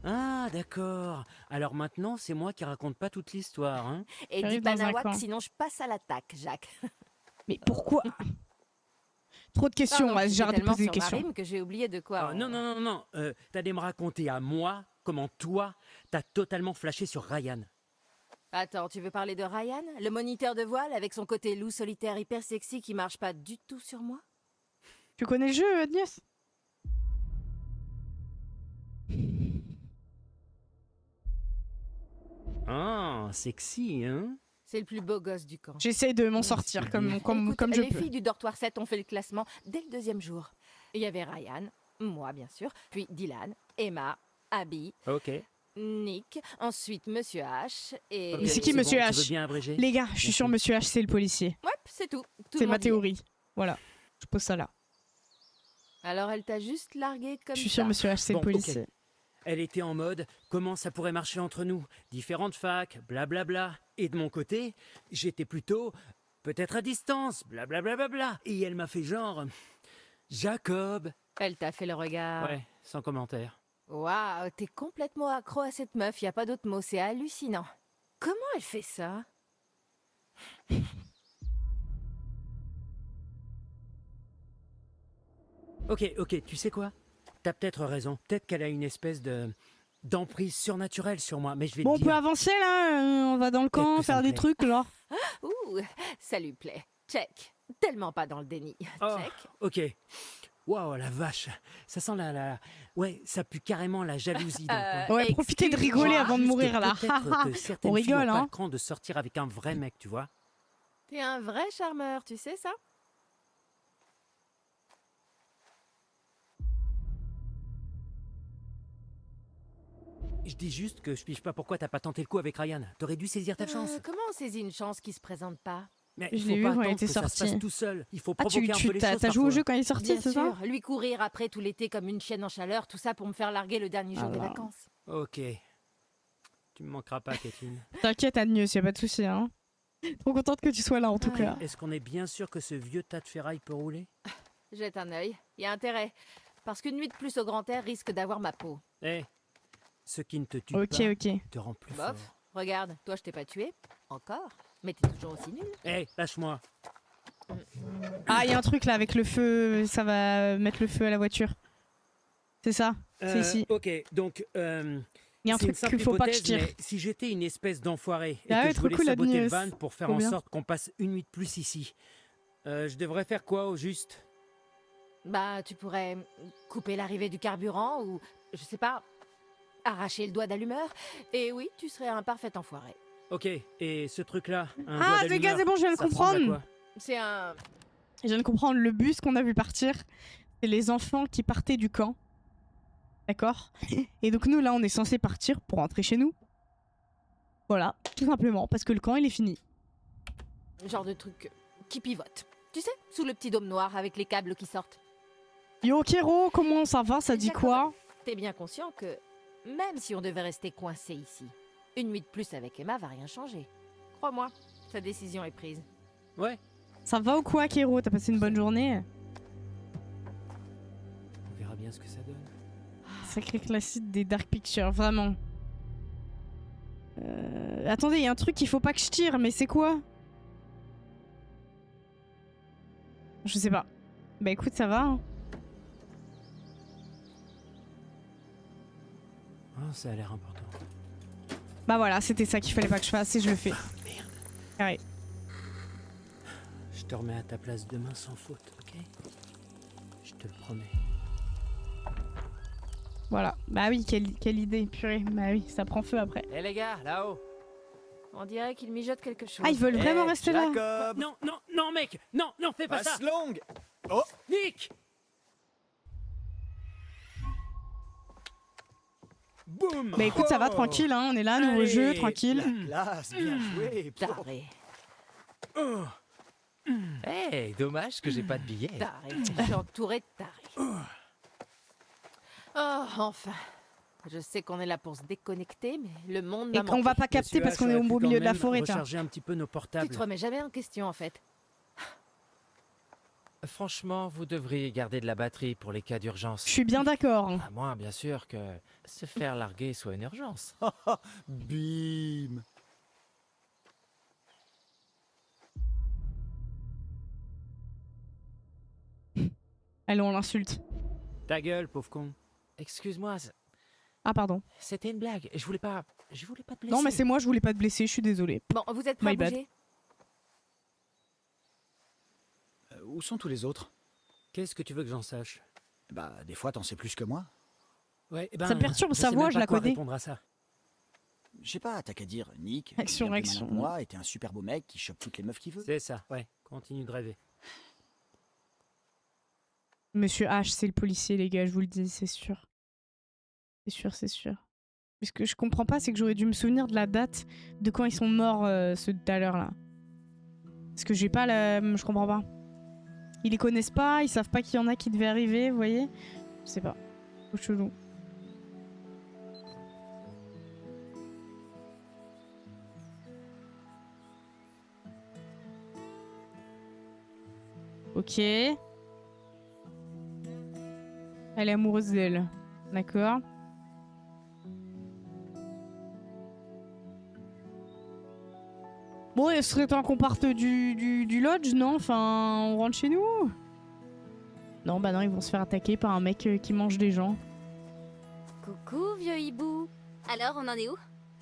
Ah, d'accord. Alors maintenant, c'est moi qui raconte pas toute l'histoire, hein? Et dis J'arrive pas dans un coin. nawak, sinon je passe à l'attaque, Jacques. Mais pourquoi? Trop de questions, Pardon, vas-y, j'étais j'arrête de tellement poser des sur ma questions. rime que j'ai oublié de quoi. Ah, non, non, non, non. T'allais me raconter à moi comment toi, t'as totalement flashé sur Ryan. Attends, tu veux parler de Ryan? Le moniteur de voile avec son côté loup solitaire hyper sexy qui marche pas du tout sur moi? Tu connais le jeu, Agnès? Ah, sexy, hein? C'est le plus beau gosse du camp. J'essaie de m'en sortir comme Écoute, je les peux. filles du dortoir 7 ont fait le classement dès le 2e jour. Il y avait Ryan, moi bien sûr, puis Dylan, Emma, Abby, Ok. Nick, ensuite Monsieur H et... Mais c'est qui Monsieur bon, tu veux H? bien abréger? Les gars, je suis sûr Monsieur H c'est le policier. Ouais, c'est tout. Tout C'est le ma monde y est. théorie. Voilà, je pose ça là. Alors elle t'a juste largué comme Je suis ça. sûr Monsieur H c'est Bon, le policier. ok. Elle était en mode comment ça pourrait marcher entre nous, différentes facs, blablabla. Et de mon côté, j'étais plutôt peut-être à distance, blablabla. Et elle m'a fait genre Jacob. Elle t'a fait le regard. Ouais, sans commentaire. Waouh, t'es complètement accro à cette meuf, y a pas d'autre mot, c'est hallucinant. Comment elle fait ça? Ok, tu sais quoi? T'as peut-être raison. Peut-être qu'elle a une espèce d'emprise surnaturelle sur moi, mais je vais Bon, te on peut dire. avancer là, on va dans le camp, que ça faire me des plaît. trucs genre. Ouh, ça lui plaît. Check. Tellement pas dans le déni. Oh, Check. ok. Waouh, la vache. Ça sent Ouais, ça pue carrément la jalousie dans le coin. Ouais, profitez de rigoler excuse-moi. avant de Juste mourir là. peut-être que certaines On filles ont rigole, pas hein. le cran de sortir avec un vrai mec, tu vois. T'es un vrai charmeur, tu sais ça? Je dis juste que je pige pas pourquoi t'as pas tenté le coup avec Ryan. T'aurais dû saisir ta chance. Comment on saisit une chance qui se présente pas? Mais Je il l'ai faut vu pas quand il attendre était que ça se sorti. passe tout seul. Il faut Ah, provoquer un peu les choses t'as joué au parfois. jeu quand il est sorti, Bien c'est ça? sûr, lui courir après tout l'été comme une chienne en chaleur, tout ça pour me faire larguer le dernier jour des Alors. vacances. Ok. Tu me manqueras pas, Kathleen. T'inquiète Agnès, y a pas de souci hein. Trop contente que tu sois là en tout cas. Est-ce qu'on est bien sûr que ce vieux tas de ferraille peut rouler? Jette un œil, y a intérêt. Parce qu'une nuit de plus au grand air risque d'avoir ma peau. Eh, ce qui ne te tue Ok, pas ok. te rend plus Bof, fort. regarde, toi je t'ai pas tué. Encore. Mais t'es toujours aussi nul. Eh, lâche-moi. Ah, il y a un truc là avec le feu, ça va mettre le feu à la voiture. C'est ça? C'est ici. Ok, donc. Il y a un c'est une truc simple qu'il faut pas que je hypothèse, tire. mais si j'étais une espèce d'enfoiré et Ah ouais, que je trop voulais cool, saboter Agnès. le van pour faire Trop en bien. sorte qu'on passe une nuit de plus ici, je devrais faire quoi au juste? Bah, tu pourrais couper l'arrivée du carburant ou, je sais pas, arracher le doigt d'allumeur. Et oui, tu serais un parfait enfoiré. Ok, et ce truc-là, un Ah, doigt les gars, d'allumeur, c'est bon, je viens de ça ressemble à comprendre. quoi? C'est un... Je viens de comprendre, le bus qu'on a vu partir, c'est les enfants qui partaient du camp. D'accord? Et donc nous, là, on est censé partir pour rentrer chez nous. Voilà, tout simplement, parce que le camp, il est fini. genre de truc qui pivote. Tu sais, sous le petit dôme noir avec les câbles qui sortent. Yo, Kero, comment ça va? Ça dit quoi? T'es bien conscient que, même si on devait rester coincé ici, une nuit de plus avec Emma va rien changer. Crois-moi, sa décision est prise. Ouais. Ça va ou quoi, Kero? T'as passé une bonne journée? On verra bien ce que ça donne. Sacré classique des Dark Pictures, vraiment. Attendez, il y a un truc qu'il faut pas que je tire, mais c'est quoi? Je sais pas. Bah écoute, ça va. Hein. Oh, ça a l'air important. Bah voilà, c'était ça qu'il fallait pas que je fasse et je le fais. Merde. Ah ouais. Je te remets à ta place demain sans faute, ok? Je te le promets. Voilà. Bah oui, quelle idée, purée. Bah oui, ça prend feu après. Eh les gars, là-haut. On dirait qu'il mijote quelque chose. Ah, ils veulent vraiment rester là? Jacob. Non, non, non, mec! Non, non, fais pas ça! Passe longue. Oh, Nick! Boum! Bah écoute, ça va, Oh. tranquille, hein. On est là, nouveau jeu, Allez. tranquille. classe, bien joué. Taré. Oh. Eh, dommage que j'ai pas de billets. Taré. Je suis entourée de tarés. Oh, enfin. Je sais qu'on est là pour se déconnecter, mais le monde Et m'a qu'on manqué. va pas capter parce qu'on est au beau milieu de la forêt, tiens. Recharger un petit peu nos Tu portables. te remets jamais en question, en fait. Franchement, vous devriez garder de la batterie pour les cas d'urgence. Je suis bien d'accord. À moins, bien sûr, que se faire larguer soit une urgence. Bim. Allez, on l'insulte. Ta gueule, pauvre con. Excuse-moi, Ah, pardon. c'était une blague. Je voulais pas te blesser. Non, mais c'est moi, je voulais pas te blesser, je suis désolée. Bon, vous êtes prêts à My bad. bouger? Où sont tous les autres? Qu'est-ce que tu veux que j'en sache? Bah, des fois, t'en sais plus que moi. Ouais, eh ben, Ça perturbe je sa sais voix, même je pas la quoi connais. répondre à ça. Je sais pas, t'as qu'à dire, Nick, Action, bien plus action. malin que moi, était un super beau mec qui chope toutes les meufs qu'il veut. C'est ça, ouais. Continue de rêver. Monsieur H, c'est le policier, les gars, je vous le dis, c'est sûr. C'est sûr, c'est sûr. Mais ce que je comprends pas, c'est que j'aurais dû me souvenir de la date de quand ils sont morts, ceux de tout à l'heure là. Parce que j'ai pas la. Je comprends pas. Ils les connaissent pas, ils savent pas qu'il y en a qui devaient arriver, vous voyez? Je sais pas. Trop chelou. Ok. Elle est amoureuse d'elle. D'accord. Bon, il serait temps qu'on parte du lodge, non? Enfin, on rentre chez nous? Non, bah non, ils vont se faire attaquer par un mec qui mange des gens. Coucou, vieux hibou. Alors, on en est où?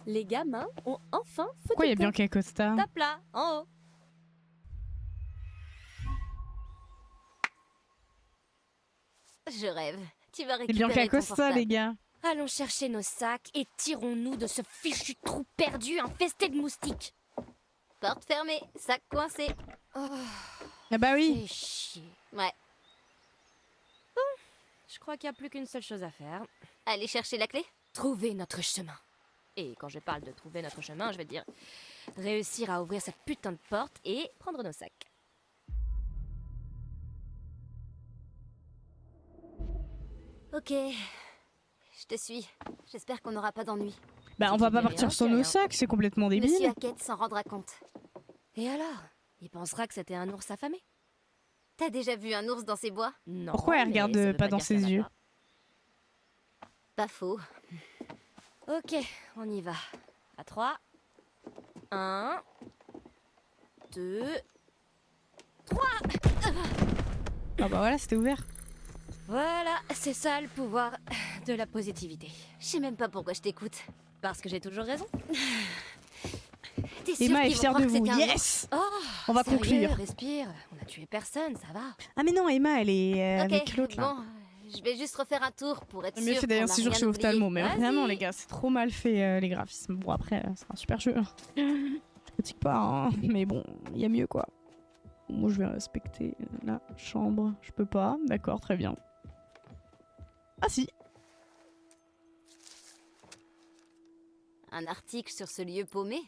Les gamins ont enfin foutu Pourquoi il y a le camp. Bianca Costa? Tape là, en haut. Je rêve. Tu vas C'est récupérer Bianca ton Costa, portable. les gars. Allons chercher nos sacs et tirons-nous de ce fichu trou perdu infesté de moustiques. Porte fermée, sac coincé. Oh, Ah bah oui. fais chier. Ouais. Bon, je crois qu'il n'y a plus qu'une seule chose à faire. Aller chercher la clé? Trouver notre chemin. Et quand je parle de trouver notre chemin, je veux dire réussir à ouvrir cette putain de porte et prendre nos sacs. Ok, je te suis. J'espère qu'on n'aura pas d'ennui. Bah, on va pas partir sur nos sacs, c'est complètement débile. Monsieur Hackett s'en rendra compte. Et alors? Il pensera que c'était un ours affamé. T'as déjà vu un ours dans ses bois? Non. Pourquoi elle mais ça regarde veut pas dans dire qu'il y ses en a yeux? Pas faux. Ok, on y va. À 3. 1, 2, 3. Ah bah voilà, c'était ouvert. Voilà, c'est ça le pouvoir de la positivité. Je sais même pas pourquoi je t'écoute. Parce que j'ai toujours raison. T'es sûre Emma est qu'ils vont fière croire de que c'était vous. un Yes! ours? Oh, On va sérieux, conclure. Respire. On a tué personne, ça va. Ah mais non, Emma, elle est Ok, avec l'autre là. bon, je vais juste refaire un tour pour être C'est mieux sûre fait d'ailleurs qu'on a 6 jours rien chez oublié. Ophtalmo, mais Vas-y. vraiment les gars, c'est trop mal fait les graphismes. Bon après, c'est un super jeu. Je critique pas, hein, mais bon, il y a mieux quoi. Moi je vais respecter la chambre. Je peux pas, d'accord, très bien. Ah si. Un article sur ce lieu paumé?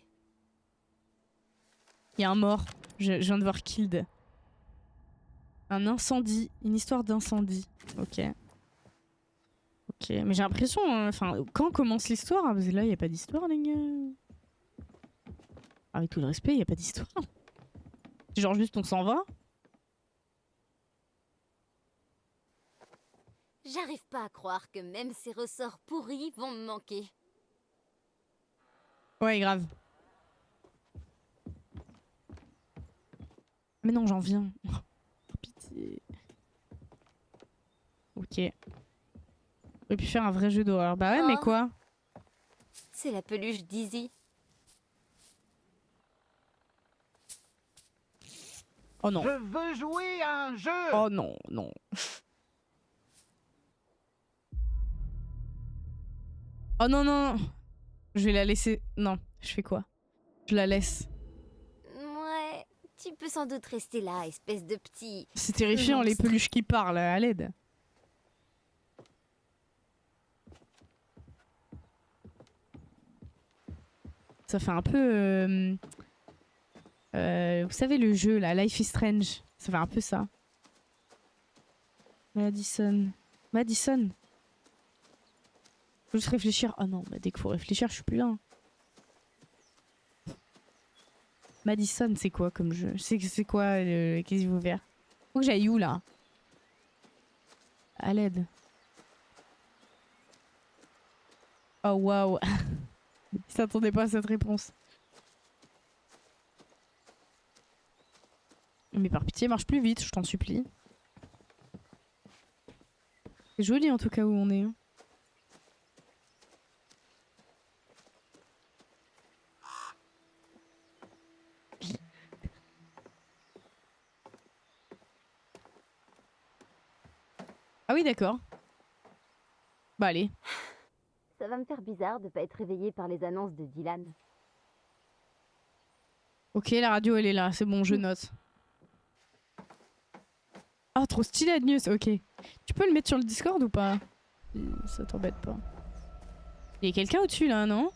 Il y a un mort. Je viens de voir Killed. Un incendie. Une histoire d'incendie. Ok. Ok. Mais j'ai l'impression... Enfin, quand commence l'histoire? Parce que là, il n'y a pas d'histoire, les gars. Avec tout le respect, il n'y a pas d'histoire. C'est genre juste on s'en va. J'arrive pas à croire que même ces ressorts pourris vont me manquer. Ouais, grave. Mais non, j'en viens. Pitié. Ok. On aurait pu faire un vrai jeu d'horreur. Bah ouais, mais Oh. quoi? C'est la peluche d'Izzy. Oh non. Je veux jouer à un jeu. Oh non, non. Oh non, non. Je vais la laisser. Non, je fais quoi? Je la laisse. Ouais, tu peux sans doute rester là, espèce de petit... C'est terrifiant, les peluches qui parlent à l'aide. Ça fait un peu... vous savez le jeu là, Life is Strange. Ça fait un peu ça. Madison. Madison. Faut juste réfléchir. Oh non, bah dès qu'il faut réfléchir, je suis plus là. Madison, c'est quoi comme jeu? C'est quoi le qu'est-ce qu'il faut faire? Faut que j'aille où là? À l'aide. Oh waouh. Il s'attendait pas à cette réponse. Mais par pitié, marche plus vite, je t'en supplie. C'est joli en tout cas où on est. Hein. Ah oui, d'accord. Bah allez. Ça Ça va me faire bizarre de pas être réveillée par les annonces de Dylan. Ok, la radio elle est là, c'est bon, je note. Ah, trop stylé Agnus, ok. Tu peux le mettre sur le Discord ou pas? Ça t'embête pas. Il y a quelqu'un au-dessus là, non?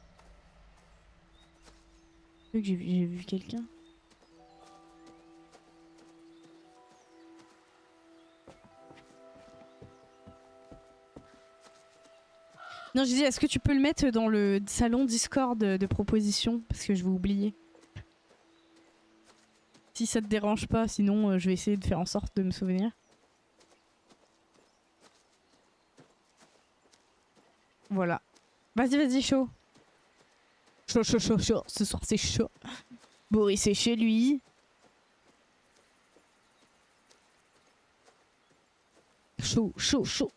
J'ai vu quelqu'un. Non, je disais, est-ce que tu peux le mettre dans le salon Discord de proposition? Parce que je vais oublier. Si ça te dérange pas, sinon je vais essayer de faire en sorte de me souvenir. Voilà. Vas-y, vas-y, chaud. Chaud, chaud, chaud, chaud. Ce soir, c'est chaud. Boris est chez lui. Chaud, chaud, chaud.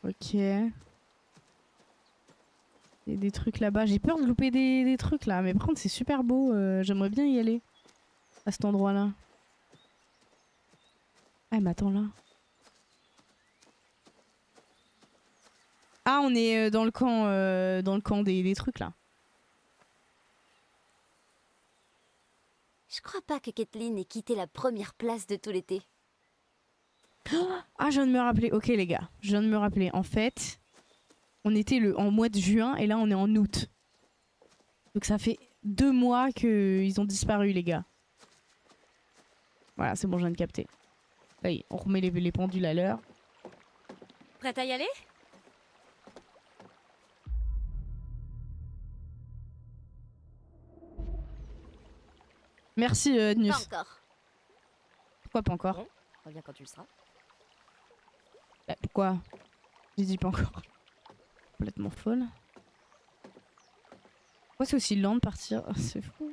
Ok. Il y a des trucs là-bas. J'ai peur de louper des trucs là. Mais par contre, c'est super beau. J'aimerais bien y aller. À cet endroit-là. Ah, mais attends là. Ah, on est dans le camp des trucs là. Je crois pas que Kathleen ait quitté la première place de tout l'été. Ah, je viens de me rappeler. Ok les gars, je viens de me rappeler. En fait, on était en mois de juin et là on est en août. Donc ça fait 2 mois qu'ils ont disparu les gars. Voilà, c'est bon, je viens de capter. Ça y est, on remet les pendules à l'heure. Prête à y aller? Merci Nus. Pas encore. Pourquoi pas encore? Bon, reviens quand tu le seras. Bah, pourquoi? J'ai dit pas encore. Complètement folle. Pourquoi c'est aussi lent de partir? Oh, c'est fou.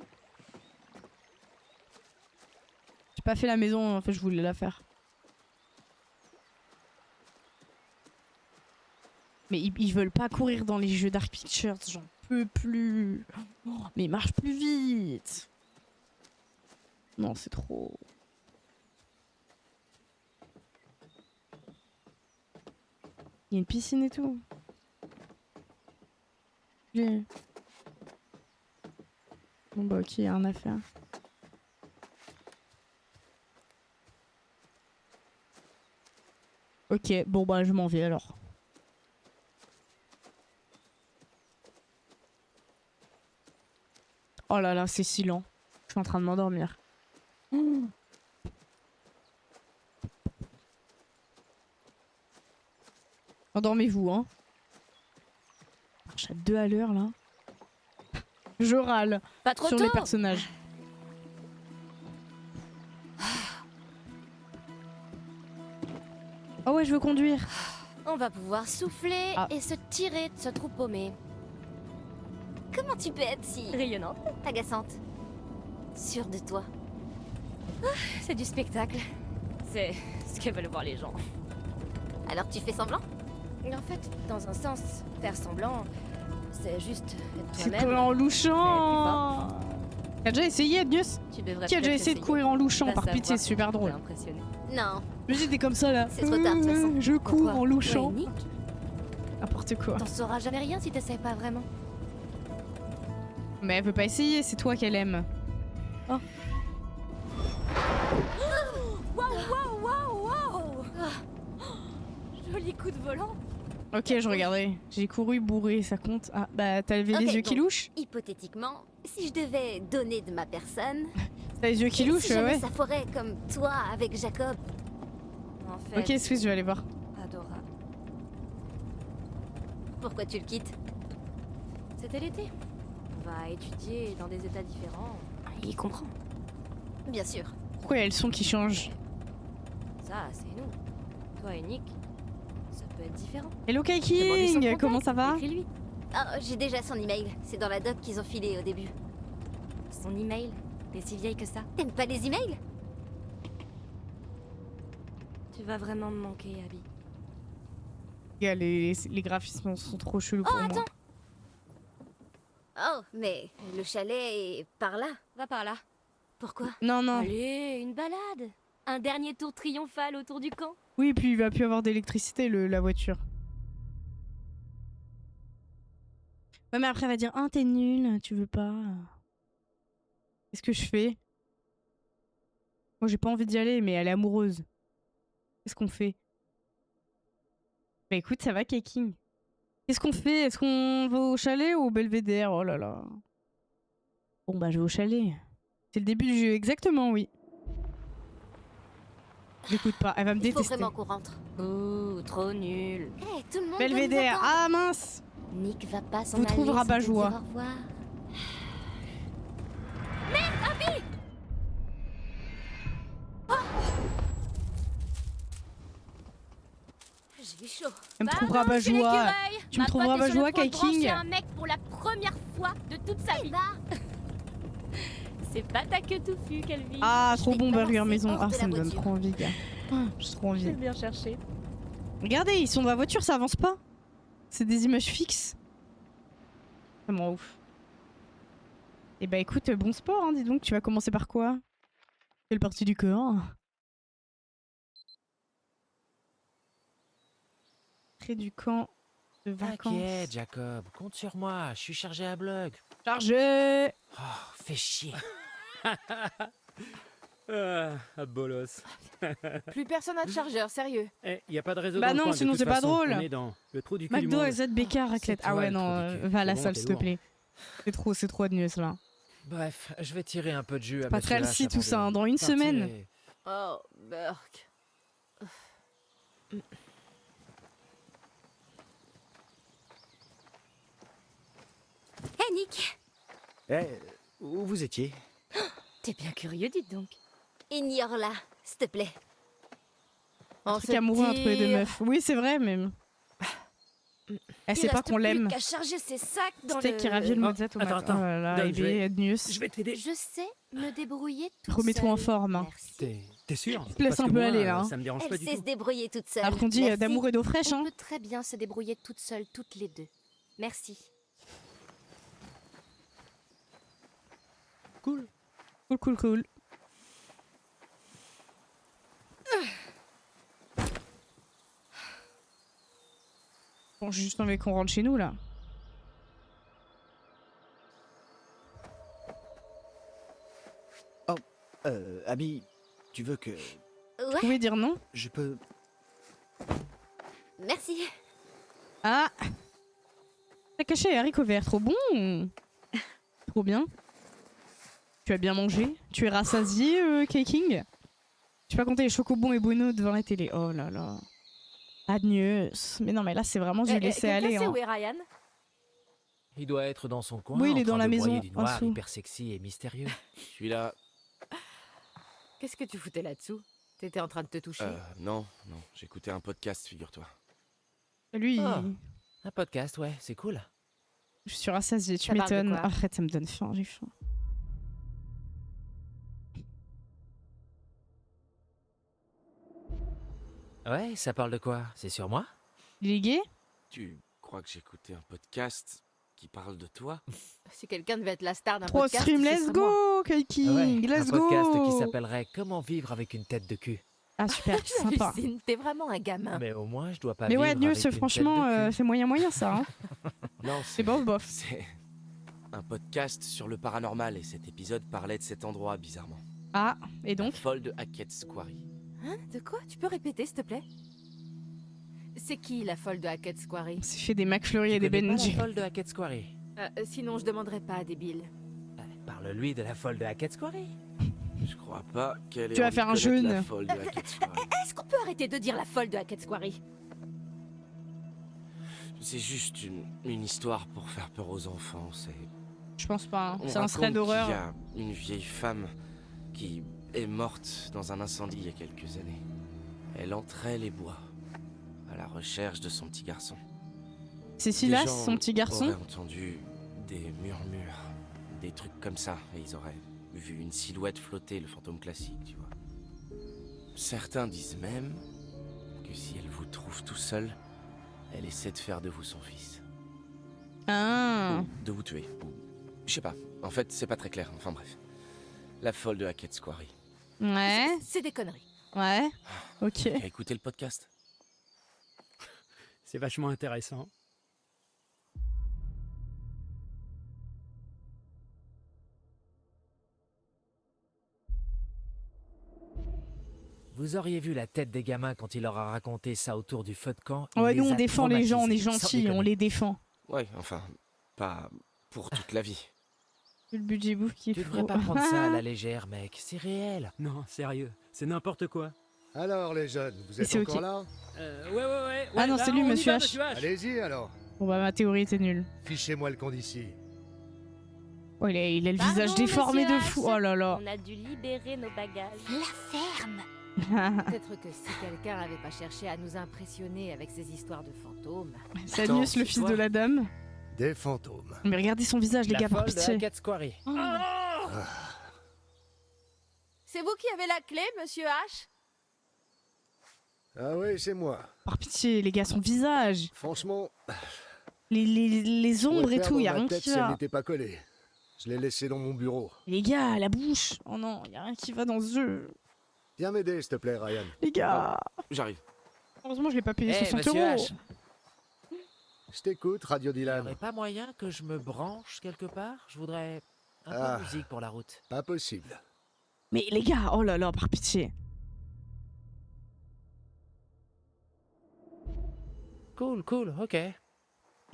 J'ai pas fait la maison, en fait je voulais la faire. Mais ils veulent pas courir dans les jeux Dark Pictures, j'en peux plus. Oh, mais ils marchent plus vite. Non, c'est trop. Il y a une piscine et tout. Bon bah ok, rien à faire. Ok, bon bah je m'en vais alors. Oh là là, c'est si lent. Je suis en train de m'endormir. Endormez-vous, hein. Je marche à 2 à l'heure là. Je râle Pas trop sur tôt. les personnages. Oh ouais, je veux conduire. On va pouvoir souffler et se tirer de ce trou paumé. Comment tu peux être si... Rayonnante. agaçante? Sûre de toi. C'est du spectacle. C'est ce que veulent voir les gens. Alors tu fais semblant? En fait, dans un sens, faire semblant, c'est juste être C'est toi-même. courir en louchant. T'as déjà essayé, Agnus? Tu devrais Qui a déjà peut-être essayé de courir en louchant? Va Par pitié, savoir c'est super si tu drôle. t'es impressionné. Non. Mais j'étais comme ça là. C'est trop tard de toute façon. Je cours Pourquoi? en louchant. Ouais, Nick, N'importe quoi. t'en sauras jamais rien si t'essayes pas vraiment. Mais elle veut pas essayer, c'est toi qu'elle aime. Oh. Waouh, waouh, waouh. Joli coup de volant. Ok, je regardais. J'ai couru bourré, ça compte. Ah, bah t'as levé les Ok, yeux qui donc, louchent? Hypothétiquement, si je devais donner de ma personne... T'as les yeux qui et louchent, si jamais ouais. ça foirait comme toi avec Jacob. En fait, Ok, Swiss, je vais aller voir. adorable. Pourquoi tu le quittes? C'était l'été. On va étudier dans des états différents. Il comprend. Bien sûr. Pourquoi il y a le son qui change? Ça, c'est nous. Toi et Nick, ça peut être différent. Hello Demande-lui son King, contact, comment ça va? écris-lui. Ah, j'ai déjà son email. C'est dans la doc qu'ils ont filé au début. Son email. T'es si vieille que ça. T'aimes pas les emails? Tu vas vraiment me manquer, Abby. Gars, les graphismes sont trop chelous pour moi. Attends. Oh, mais le chalet est par là. Va par là. Pourquoi? Non, non. Allez, une balade. Un dernier tour triomphal autour du camp. Oui, puis il va plus avoir d'électricité, la voiture. Ouais, mais après, elle va dire, ah, t'es nul, tu veux pas. Qu'est-ce que je fais? Moi, j'ai pas envie d'y aller, mais elle est amoureuse. Qu'est-ce qu'on fait? Bah écoute, ça va, Keking. Qu'est-ce qu'on fait? Est-ce qu'on va au chalet ou au belvédère? Oh là là. Bon bah je vais au chalet. C'est le début du jeu, exactement, oui. J'écoute pas, elle va me Il faut détester. vraiment qu'on rentre. Ouh, trop nul. Hey, tout le monde Belvédère, doit nous ah mince! attendre. Nick va pas s'en Vous aller trouve sans te rabat-joie. dire au revoir. Merde, Abby! J'ai eu chaud. Elle me trouve Pardon, rabat-joie. monsieur l'écureuil. Tu me Ma trouves pote est sur rabat-joie, le point de Kai-King? brancher un mec pour la première fois de toute sa vie. C'est pas ta queue touffue qu'elle vit. Ah, trop Je bon vais burger balancer maison. hors Ah, de ça la me donne voiture. trop envie, gars. Ah, j'ai trop envie. J'ai bien cherché. Regardez, ils sont dans la voiture, ça avance pas. C'est des images fixes. Ça me rend ouf. Et bah écoute, bon sport, hein, dis donc. Tu vas commencer par quoi? Quelle partie du corps? Près du camp de vacances. T'inquiète, Jacob, compte sur moi, je suis chargé à bloc. Chargé! Oh, fais chier. bolos. Plus personne n'a de chargeur, sérieux. Eh, y a pas de réseau Bah dans le non, coin, de sinon toute c'est pas façon. drôle. On est dans le trou du cul du McDo, monde. ZBK, raclette. Ah toi, ouais, le non, trou du cul. va à la C'est bon, salle, t'es s'il te lourd. plaît. C'est trop de news là. Bref, je vais tirer un peu de jus à Pas Monsieur très H healthy avant tout ça, de hein, dans une partir semaine. et- Oh, Burk. Hé, Nick! Eh, où vous étiez? T'es bien curieux, dites donc. Ignore-la, s'il te plaît. Un truc amoureux entre les deux meufs. Oui, c'est vrai, mais. Elle sait pas qu'on l'aime. Qu'à charger ses sacs dans Steak le... qui ravit le mozza au attends, matin. attends. Oh là là, Donne, et je vais- news. Je vais t'aider. Je sais me débrouiller toute Remets-toi en seule. forme. Hein. T'es sûr? Je te laisse Parce un que peu moi, aller, là, hein. Ça me dérange pas Elle du sait tout. se débrouiller toute seule. Après on dit Merci. d'amour et d'eau fraîche, hein. On peut très bien se débrouiller toute seule, toutes les deux. Merci. Cool. Cool. Bon, j'ai juste envie qu'on rentre chez nous là. Oh, Abby, tu veux que... Vous Ouais, pouvez dire non? Je peux... merci. Ah! T'as caché les haricots verts, trop bon! Trop bien. Tu as bien mangé? Tu es rassasié, K-King? Tu vas compter les chocobons et Bruno devant la télé. Oh là là. Agnès. Mais non, mais là, c'est vraiment du laisser aller. Quelqu'un sait Hein. où est Ryan? Il doit être dans son coin. Oui, il en est dans train la de maison, broyer du en noir, dessous. hyper sexy et mystérieux. Je suis là. Qu'est-ce que tu foutais là-dessous? T'étais en train de te toucher? Non, j'écoutais un podcast, figure-toi. Lui, Ah, un podcast, ouais, c'est cool. je suis rassasié, tu Ça parle de m'étonnes. quoi? Arrête, ça me donne faim, j'ai faim. Ouais, ça parle de quoi? C'est sur moi? Il est gay? Tu crois que j'écoutais un podcast qui parle de toi? Si quelqu'un devait être la star d'un Trop podcast, stream, ce let's serait moi. go, K-King, Ouais, let's un go! podcast qui s'appellerait Comment vivre avec une tête de cul. Ah super, sympa. Hallucine, t'es vraiment un gamin. Mais au moins, je dois pas Mais vivre ouais, News, avec une franchement, tête de cul. c'est moyen ça. Hein. Non, C'est bof. C'est un podcast sur le paranormal et cet épisode parlait de cet endroit bizarrement. Ah, et donc? La folle de Hackett's Quarry. Hein? De quoi? Tu peux répéter, s'il te plaît? C'est qui la folle de Hackett's Quarry? On s'est fait des McFlurry et Tu des connais pas Benji. la folle de Hackett's Quarry? Sinon, je demanderais pas, débile. Parle-lui de la folle de Hackett's Quarry. Je crois pas qu'elle ait Tu vas envie faire de un connaître jeûne. la folle de Hackett's Quarry. Est-ce qu'on peut arrêter de dire la folle de Hackett's Quarry? C'est juste une histoire pour faire peur aux enfants, c'est... Je pense pas, hein. On C'est un thread raconte d'horreur. qu'il y a une vieille femme qui est morte dans un incendie il y a quelques années. Elle entrait les bois à la recherche de son petit garçon. C'est Des Silas, gens son petit garçon? auraient entendu des murmures, des trucs comme ça, et ils auraient vu une silhouette flotter, le fantôme classique, tu vois. Certains disent même que si elle vous trouve tout seul, elle essaie de faire de vous son fils. Ah. De vous tuer. Ou... Je sais pas. En fait, c'est pas très clair. Enfin bref. La folle de Hackett's Quarry. Ouais. C'est des conneries. Ouais. Ok. Qu'à écouter le podcast. C'est vachement intéressant. Vous auriez vu la tête des gamins quand il leur a raconté ça autour du feu de camp. Il Ouais, les nous on a défend les gens, on est traumatisés, sans gentils, on déconner. les défend. Ouais, enfin, pas pour toute la vie. Le budget bouffe qu'il Tu faut. devrais pas prendre ça à la légère, mec. C'est réel. Non, sérieux, c'est n'importe quoi. Alors les jeunes, vous Et êtes c'est encore ok. là? Ouais. Ah non, là, c'est lui, on y Monsieur va, H. Monsieur H. Allez-y alors. Bon bah ma théorie était nulle. Fichez-moi le camp d'ici. Oh, il a le Pardon, visage déformé monsieur de fou. H. Oh là là. On a dû libérer nos bagages. La ferme. Peut-être que si quelqu'un n'avait pas cherché à nous impressionner avec ses histoires de fantômes. C'est Agnès, le fils de la dame. Des fantômes. Mais regardez son visage, les La gars, par folle de pitié. Hackett Quarry. C'est vous qui avez la clé, monsieur H? Ah oui, c'est moi. Par pitié, les gars, son visage. Franchement, Les ombres et tout, y a rien tête qui si elle va. n'était pas collée. Je l'ai laissé dans mon bureau. Les gars, la bouche. Oh non, y a rien qui va dans ce jeu. Viens m'aider, s'il te plaît, Ryan. Les gars. J'arrive. Heureusement, je l'ai pas payé Eh, 60 monsieur euros. H. Je t'écoute, Radio Il y Dylan. aurait pas moyen que je me branche quelque part? Je voudrais un peu Ah. de musique pour la route. Pas possible. Mais les gars, oh là là, par pitié. Cool, ok.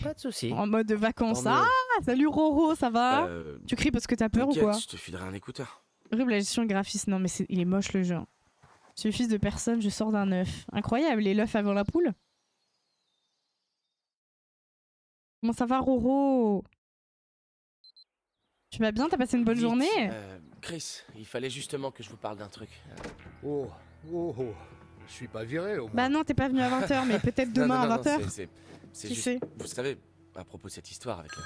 Pas de soucis. En mode vacances. Tant mieux. Ah, salut Roro, ça va? Tu cries parce que t'as peur ou t'inquiète, quoi? je te filerai un écouteur. Horrible la gestion de graphisme. Non, mais il est moche le jeu. Je suis fils de personne, je sors d'un œuf. Incroyable, et l'œuf avant la poule? Comment ça va, Roro? Tu vas bien? T'as passé une bonne Vite, journée? Chris, il fallait justement que je vous parle d'un truc. Oh. Je suis pas viré au moins. Bah non, t'es pas venu à 20h, mais peut-être demain Non, à 20h. c'est Qui juste, sait? vous savez, à propos de cette histoire avec la...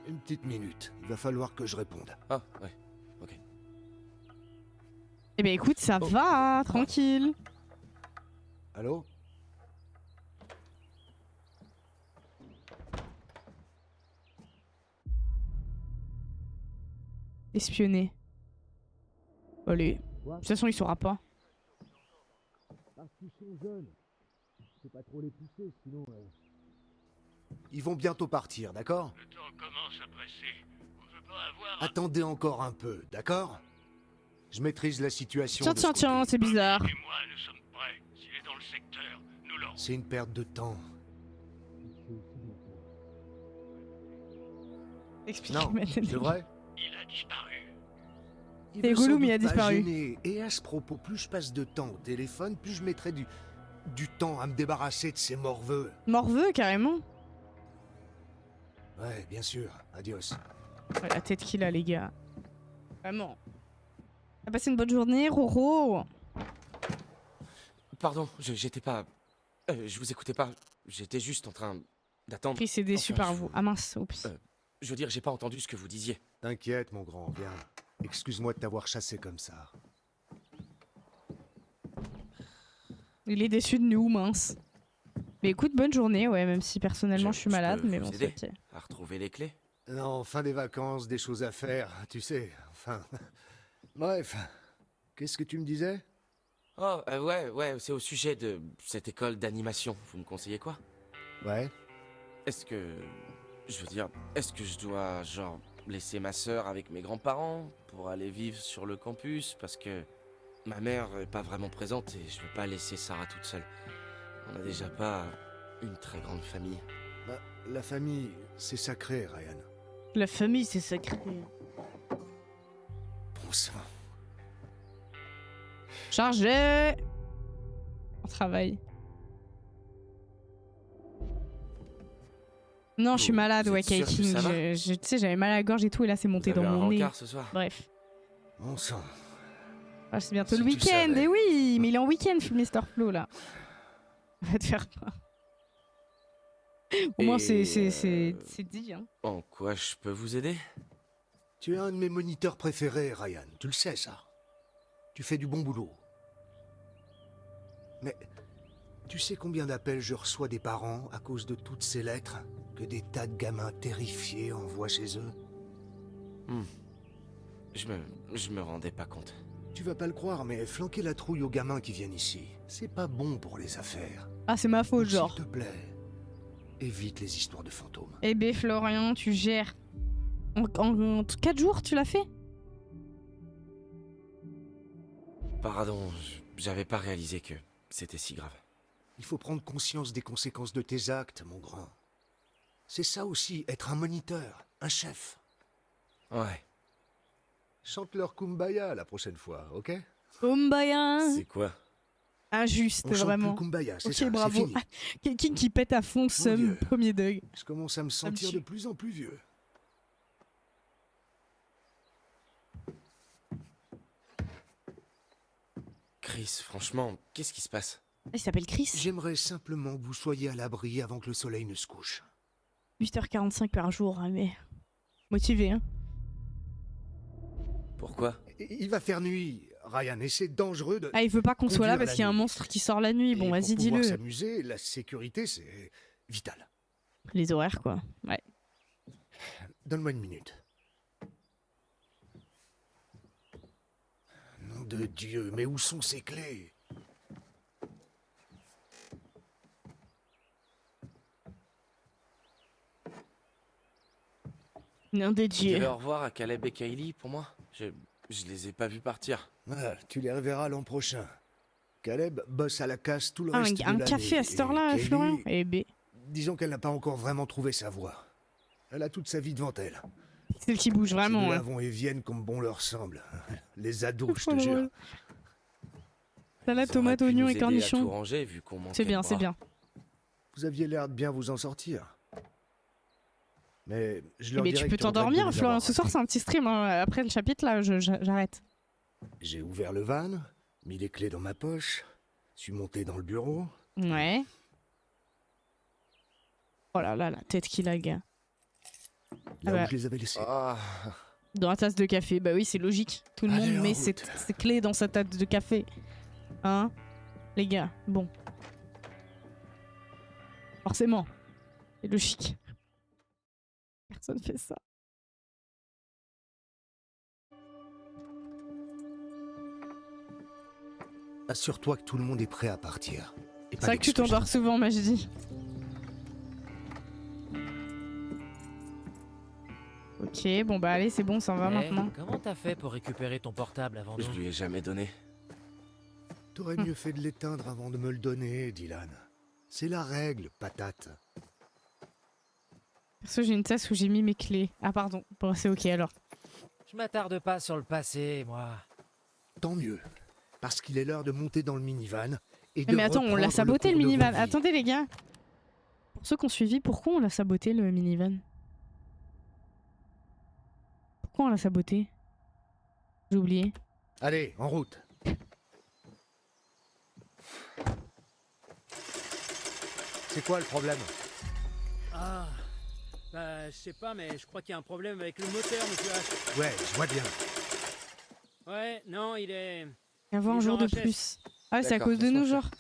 Une petite minute. Il va falloir que je réponde. Ah, ouais, ok. Eh ben écoute, ça va, tranquille. Allô? Espionner. Allez. De toute façon, il saura pas. Parce qu'ils sont jeunes. Faut pas trop les pousser, sinon... Ils vont bientôt partir, d'accord? Le temps commence à presser. On veut pas avoir... Attendez encore un peu, d'accord? Je maîtrise la situation. Tiens, de ce tiens, côté. c'est bizarre. Et moi, nous sommes prêts. S'il est dans le secteur, nous l'aurons. C'est une perte de temps. Non, c'est vrai? Il a disparu. Il C'est veut sans Gollum, il doute a pas disparu. gêner. Et à ce propos, plus je passe de temps au téléphone, plus je mettrai du temps à me débarrasser de ces morveux. Morveux, carrément. Ouais, bien sûr. Adios. Ouais, la tête qu'il a, les gars. Vraiment. T'as passé une bonne journée, Roro? Pardon, j'étais pas... je vous écoutais pas. J'étais juste en train d'attendre. Chris est déçu Enfin, par je vous. vous- Ah mince, oups. Je veux dire, j'ai pas entendu ce que vous disiez. T'inquiète, mon grand, viens. Excuse-moi de t'avoir chassé comme ça. Il est déçu de nous, mince. Mais écoute, bonne journée, ouais, même si personnellement je suis malade, peux mais vous bon, c'est aider ok. à retrouver les clés. Non, fin des vacances, des choses à faire, tu sais, enfin... Bref, qu'est-ce que tu me disais? Oh, ouais, c'est au sujet de cette école d'animation. Vous me conseillez quoi? Ouais. Est-ce que... Je veux dire, est-ce que je dois, genre, laisser ma sœur avec mes grands-parents pour aller vivre sur le campus? Parce que ma mère est pas vraiment présente et je veux pas laisser Sarah toute seule. On a déjà pas une très grande famille. Bah, la famille, c'est sacré, Ryan. La famille, c'est sacré. Bon sang. Chargé. On travaille. Non, je suis malade, vous ouais, êtes sûr que Kaking. ça va Tu sais, j'avais mal à la gorge et tout, et là, c'est monté Vous dans avez un mon nez. rencard ce soir Bref. Bon sang. Ah, c'est bientôt Si le tu week-end, savais. et oui, mais il est en week-end, Mr. Flo, là. Va te faire peur. Au moins, Et, c'est dit, hein. En quoi je peux vous aider? Tu es un de mes moniteurs préférés, Ryan. Tu le sais, ça. Tu fais du bon boulot. Mais tu sais combien d'appels je reçois des parents à cause de toutes ces lettres que des tas de gamins terrifiés envoient chez eux? Je me rendais pas compte. Tu vas pas le croire, mais flanquer la trouille aux gamins qui viennent ici, c'est pas bon pour les affaires. Ah, c'est ma faute, Donc, genre. S'il te plaît, évite les histoires de fantômes. Eh ben, Florian, tu gères. En 4 jours, tu l'as fait? Pardon, j'avais pas réalisé que c'était si grave. Il faut prendre conscience des conséquences de tes actes, mon grand. C'est ça aussi, être un moniteur, un chef. Ouais. Chante leur Kumbaya la prochaine fois, ok? Kumbaya. C'est quoi? Injuste, On chante vraiment. plus Kumbaya, c'est Ok, ça, bravo. c'est fini. Quelqu'un qui pète à fond ce Dieu. premier deuil. Je commence à me sentir de plus en plus vieux. Chris, franchement, qu'est-ce qui se passe? Il s'appelle Chris. J'aimerais simplement que vous soyez à l'abri avant que le soleil ne se couche. 8h45 par jour, hein, mais... Motivé, hein. Pourquoi? Il va faire nuit, Ryan, et c'est dangereux de... Ah, il veut pas qu'on soit là conduire parce la qu'il y a un nuit. monstre qui sort la nuit. Bon, Et vas-y, pour pouvoir dis-le. s'amuser, la sécurité, c'est vital. Les horaires, quoi. Ouais. Donne-moi une minute. Nom de Dieu, mais où sont ces clés? Non de Dis Dieu. au revoir à Caleb et Kylie pour moi. Je les ai pas vus partir. Ah, tu les reverras l'an prochain. Caleb bosse à la casse tout le Ah, reste de un l'année. café à cette heure-là, et Kaylee, Florian. Eh ben, disons qu'elle n'a pas encore vraiment trouvé sa voie. Elle a toute sa vie devant elle. c'est le qui bouge vraiment. Ces deux-là Hein. vont et viennent comme bon leur semble. Les ados, je Trop te jure. drôle. Salade, Ils auraient tomate, pu oignon nous et aider à tout cornichons. ranger, vu qu'on manquait C'est de bien, bras. c'est bien. Vous aviez l'air de bien vous en sortir. Mais je Eh leur ben, dirai tu peux que tu regrettes de t'endormir, les Florian. avoir Ce soir, ratés. c'est un petit stream. Hein. Après le chapitre, là, j'arrête. J'ai ouvert le van, mis les clés dans ma poche, suis monté dans le bureau. Ouais. Oh là là, la tête qu'il a, gars. Là Ah bah. où je les avais laissés. Dans la tasse de café, bah oui, c'est logique. Tout le Allez, monde en met route. ses clés dans sa tasse de café. Hein? Les gars, bon. Forcément. C'est logique. Personne fait ça. Assure-toi que tout le monde est prêt à partir. Et C'est pas vrai que tu d'excuses. t'endors souvent, moi je dis. Ok, bon bah allez, c'est bon, ça en va Eh, maintenant. Comment t'as fait pour récupérer ton portable avant Je nous? lui ai jamais donné. T'aurais mieux fait de l'éteindre avant de me le donner, Dylan. C'est la règle, patate. Perso, j'ai une tasse où j'ai mis mes clés. Ah pardon, bon c'est ok alors. Je m'attarde pas sur le passé, moi. Tant mieux. Parce qu'il est l'heure de monter dans le minivan et de Mais attends, on l'a reprendre saboté le cours de minivan. vos vies. Attendez les gars. Pour ceux qui ont suivi, pourquoi on l'a saboté le minivan? Pourquoi on l'a saboté? J'ai oublié. Allez, en route. C'est quoi le problème? Ah, bah, je sais pas, mais je crois qu'il y a un problème avec le moteur, monsieur H. Ouais, je vois bien. Ouais, non, il est... Il y a un Il est jour de genre HS. plus. Ah, c'est à D'accord, cause de laisse-moi nous, faire. genre.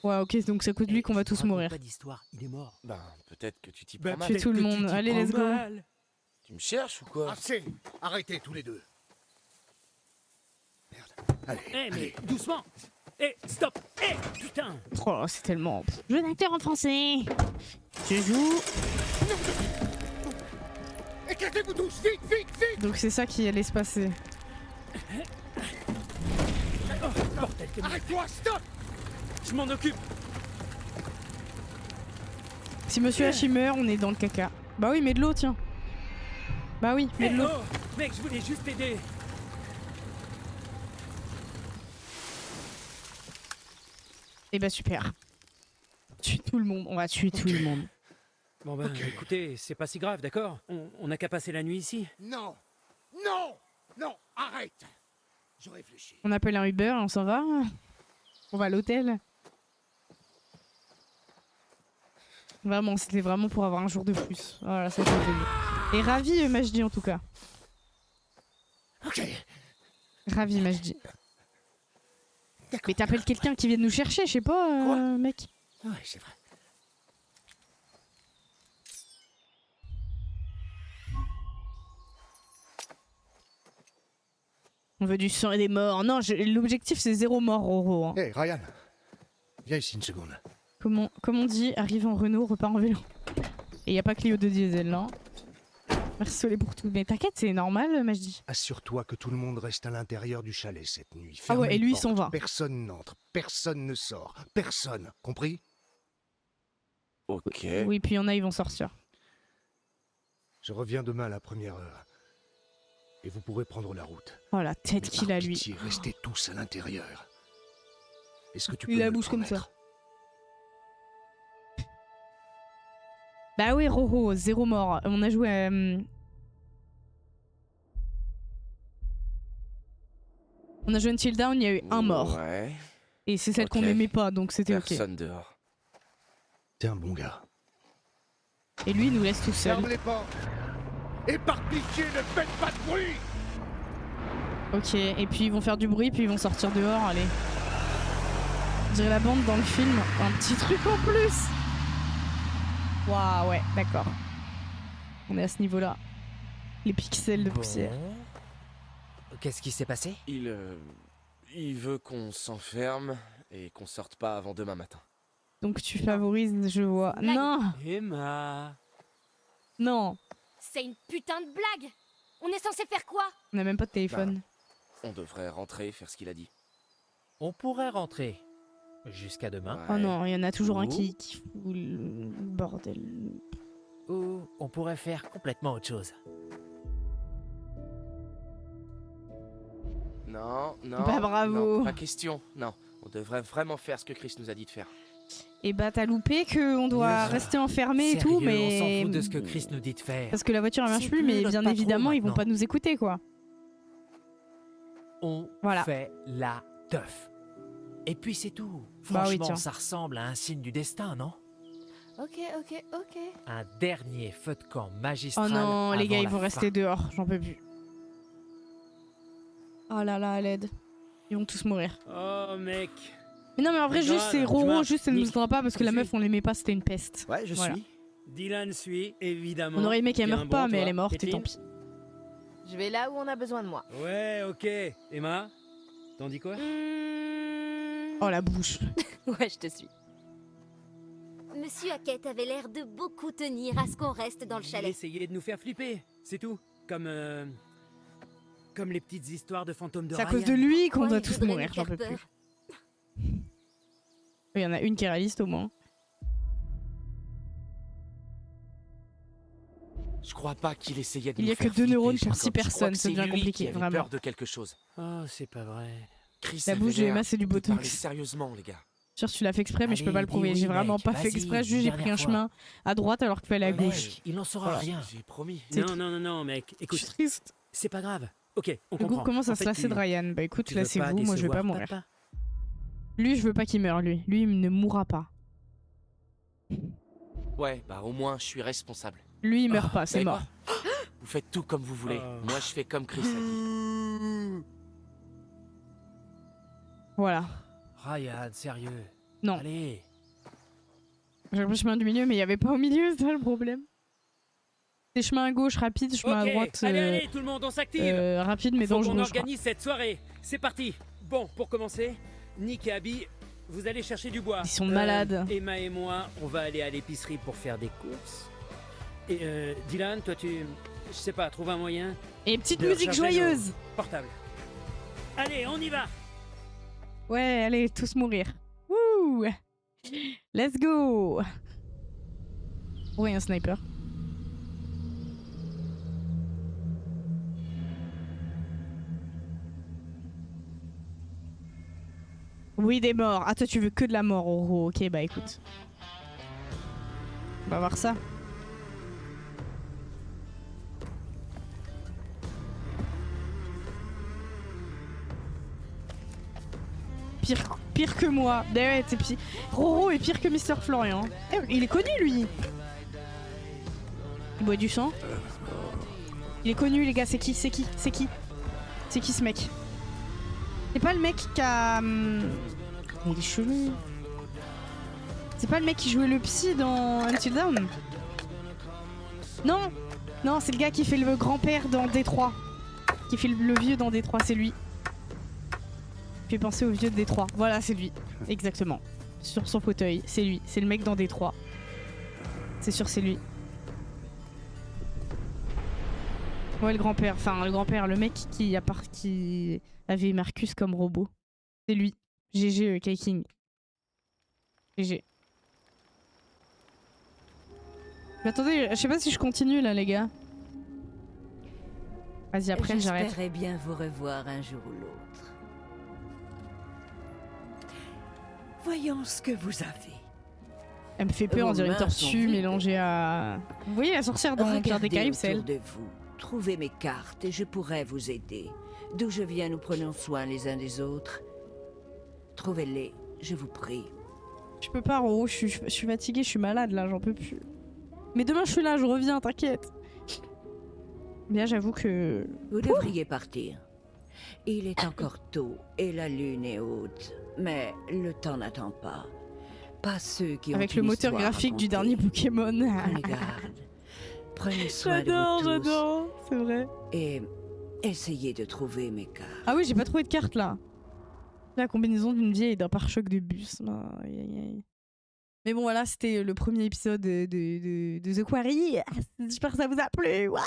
Ouais, ok, donc c'est à cause de lui qu'on va tous mourir. Pas d'histoire, il est mort. Ben, peut-être que tu t'y Bah, prends mal. Tuer tout le monde. Allez, let's go. Tu me cherches ou quoi? Assez. Arrêtez tous les deux. Merde. Allez, Eh, mais allez. doucement. Eh, stop. Eh, putain. Oh, c'est tellement... Jeune acteur en français. Je joue... Écartez-vous tous, vite, vite, vite. Donc c'est ça qui allait se passer. Bordel de merde. Arrête-toi, stop. Je m'en occupe. Si Monsieur H il meurt, on est dans le caca. Bah oui, mets de l'eau, tiens. Bah oui, mets Eh, de l'eau. oh, mec, je voulais juste t'aider. Et bah super. Tuer tout le monde. On va tuer tout le monde. Bon ben, écoutez, c'est pas si grave, d'accord? On a qu'à passer la nuit ici. Non, non, non, arrête. Je réfléchis. On appelle un Uber et on s'en va. On va à l'hôtel. Vraiment, c'était vraiment pour avoir un jour de plus. Voilà, ça fait Et ravi, Majdi, en tout cas. Ok. Ravi, Majdi. Mais t'appelles quelqu'un qui vient nous chercher, je sais pas, mec. Ouais, c'est vrai. On veut du sang et des morts. Non, l'objectif c'est 0 mort, Roro. Hein. Hé, Ryan, viens ici une seconde. Comme on dit, arrive en Renault, repart en vélo. Et y a pas Clio de diesel là. Merci Solé pour tout. Mais t'inquiète, c'est normal, Majdi. Assure-toi que tout le monde reste à l'intérieur du chalet cette nuit. Ah ouais, Ferme et les lui, il portes. s'en va. Personne n'entre, personne ne sort, personne. Compris? Ok. Oui, puis il y en a, ils vont sortir. Je reviens demain à la première heure. Et vous pourrez prendre la route. Oh la tête Mais qu'il par a lui. pitié, restez tous à l'intérieur. Est-ce que tu Il peux a la me le bouche comme ça. promettre? Bah oui, Roro, 0 mort. On a joué à... On a joué Until Dawn, il y a eu 1 mort. Ouais. Et c'est celle qu'on Ok. n'aimait pas, donc c'était ok. Personne dehors. T'es un bon gars. Et lui, il nous laisse tout seul. Ferme les portes. Et par pitié, ne faites pas de bruit. Ok, et puis ils vont faire du bruit, puis ils vont sortir dehors, allez. On dirait la bande dans le film, un petit truc en plus. Waouh, ouais, d'accord. On est à ce niveau-là. Les pixels de poussière. Qu'est-ce qui s'est passé? Il veut qu'on s'enferme et qu'on sorte pas avant demain matin. Donc tu favorises, je vois. Non, Emma. non, C'est une putain de blague. On est censé faire quoi? on n'a même pas de téléphone. On devrait rentrer et faire ce qu'il a dit. On pourrait rentrer. Jusqu'à demain. Oh non, il y en a toujours un Ou- qui fout le bordel. Ou on pourrait faire complètement autre chose. Non, non. Bah, bravo. Non, pas question. Non, on devrait vraiment faire ce que Chris nous a dit de faire. Et bah t'as loupé qu'on doit rester enfermé et tout, Sérieux, mais... on s'en fout de ce que Chris nous dit de faire. Parce que la voiture elle marche C'est plus, plus mais notre bien patron évidemment ils vont maintenant. pas nous écouter quoi. On Voilà. fait la teuf. Et puis c'est tout. Bah oui, Franchement, tiens. ça ressemble à un signe du destin, non? Ok. Un dernier feu de camp Oh magistral. non, les avant gars ils la vont fin. rester dehors, j'en peux plus. Oh là là, à l'aide. Ils vont tous mourir. Oh mec. Mais non mais en vrai Regarde, juste c'est tu Roro, marches, juste elle nous Nick, entendra pas parce que tu la suis. meuf on l'aimait pas, c'était une peste. Ouais, je Voilà. suis. Dylan suit, évidemment. On aurait aimé qu'elle Bien meure pas, bon, mais toi. elle est morte et Kathleen tant pis. Je vais là où on a besoin de moi. Ouais, ok. Emma, t'en dis quoi? Oh la bouche. Ouais, je te suis. Monsieur Hackett avait l'air de beaucoup tenir à ce qu'on reste dans le chalet. Essayez de nous faire flipper, c'est tout. Comme les petites histoires de fantômes de C'est à Ryan. cause de lui qu'on Pourquoi doit il tous voudrait mourir, nous j'en faire peux peur? plus. Il y en a une qui est réaliste au moins. Je crois pas qu'il essayait de Il y nous a que faire 2 neurones flipper, pour 6 Jacob. Je crois personnes, que c'est bien lui compliqué, qui avait vraiment. peur de quelque chose. Oh, c'est pas vrai. Chris La avait bouche de l'air Emma c'est du de parler botox. sérieusement, les gars. Sûr tu l'as fait exprès mais je peux Allez, pas le dis prouver. oui, J'ai vraiment mec, pas fait vas-y, exprès, une juste j'ai pris un dernière fois. chemin à droite alors qu'il fallait à Mec, gauche. il n'en saura Voilà. rien. J'ai promis. C'est Non, non, non, non, mec. Je Écoute, suis triste. c'est pas grave. Ok, on Le comprend. groupe commence En à se fait, lasser de Ryan. Bah écoute, tu veux pas lassez-vous, moi je vais pas décevoir mourir. papa. Lui je veux pas qu'il meure lui. Lui il ne mourra pas. Ouais, bah au moins je suis responsable. Lui il meurt pas, c'est Savez mort. quoi? Vous faites tout comme vous voulez. Oh. Moi je fais comme Chris a dit. Voilà. Ryan, sérieux. Non. Allez. J'ai pris le chemin du milieu mais il y avait pas au milieu, c'est ça le problème. C'est chemin à gauche rapide, chemin Ok, à droite allez, tout le monde, on s'active. rapide mais Faut qu'on dangereux je crois. organise cette soirée. C'est parti. Bon, pour commencer, Nick et Abby, vous allez chercher du bois. Ils sont malades. Emma et moi, on va aller à l'épicerie pour faire des courses. Et Dylan, toi tu... Je sais pas, trouve un moyen. Et petite de musique recharger joyeuse. nos portables. Allez, on y va. Ouais, allez, tous mourir. Wouh! Let's go! Oh, il y a un sniper. Oui, des morts. Ah, toi, tu veux que de la mort, Oro. Ok, bah écoute. On va voir ça. Pire que moi. Ouais, t'es pire. Roro est pire que Mr. Florian. Eh, il est connu, lui. Il boit du sang. Il est connu, les gars. C'est qui C'est qui C'est qui C'est qui ce mec? C'est pas le mec qui a... Il est chelou. C'est pas le mec qui jouait le psy dans Until Dawn? Non. Non, c'est le gars qui fait le grand-père dans Détroit. Qui fait le vieux dans Détroit, c'est lui. Fait penser au vieux de Détroit. Voilà, c'est lui. Exactement. Sur son fauteuil, c'est lui. C'est le mec dans Détroit. C'est sûr, c'est lui. Ouais, le grand-père. Enfin, le grand-père, le mec qui avait Marcus comme robot. C'est lui. GG K-King. GG. Mais attendez, je sais pas si je continue là, les gars. Vas-y, après j'arrête. J'espérais bien vous revoir un jour ou l'autre. Voyons ce que vous avez. Elle me fait peur, on Vos dirait une mains tortue sont mélangée à... Vous voyez la sorcière dans Pirates des Regardez Caraïbes, c'est autour elle. de vous. Trouvez mes cartes et je pourrai vous aider. D'où je viens, nous prenons soin les uns des autres. Trouvez-les, je vous prie. Je peux pas, Roro, je suis fatiguée, je suis malade là, j'en peux plus. Mais demain je suis là, je reviens, t'inquiète. Mais là j'avoue que... Vous devriez partir. Il est encore tôt et la lune est haute. Mais le temps n'attend pas. Pas ceux qui ont avec une le moteur histoire à graphique du raconter. dernier Pokémon. Prenez garde. Prenez soin de vous tous. J'adore, c'est vrai. Et essayez de trouver mes cartes. Ah oui, j'ai pas trouvé de carte là. La combinaison d'une vieille et d'un pare-choc de bus. Aïe, aïe, aïe. Mais bon, voilà, c'était le premier épisode de The Quarry. J'espère que ça vous a plu. Ouah.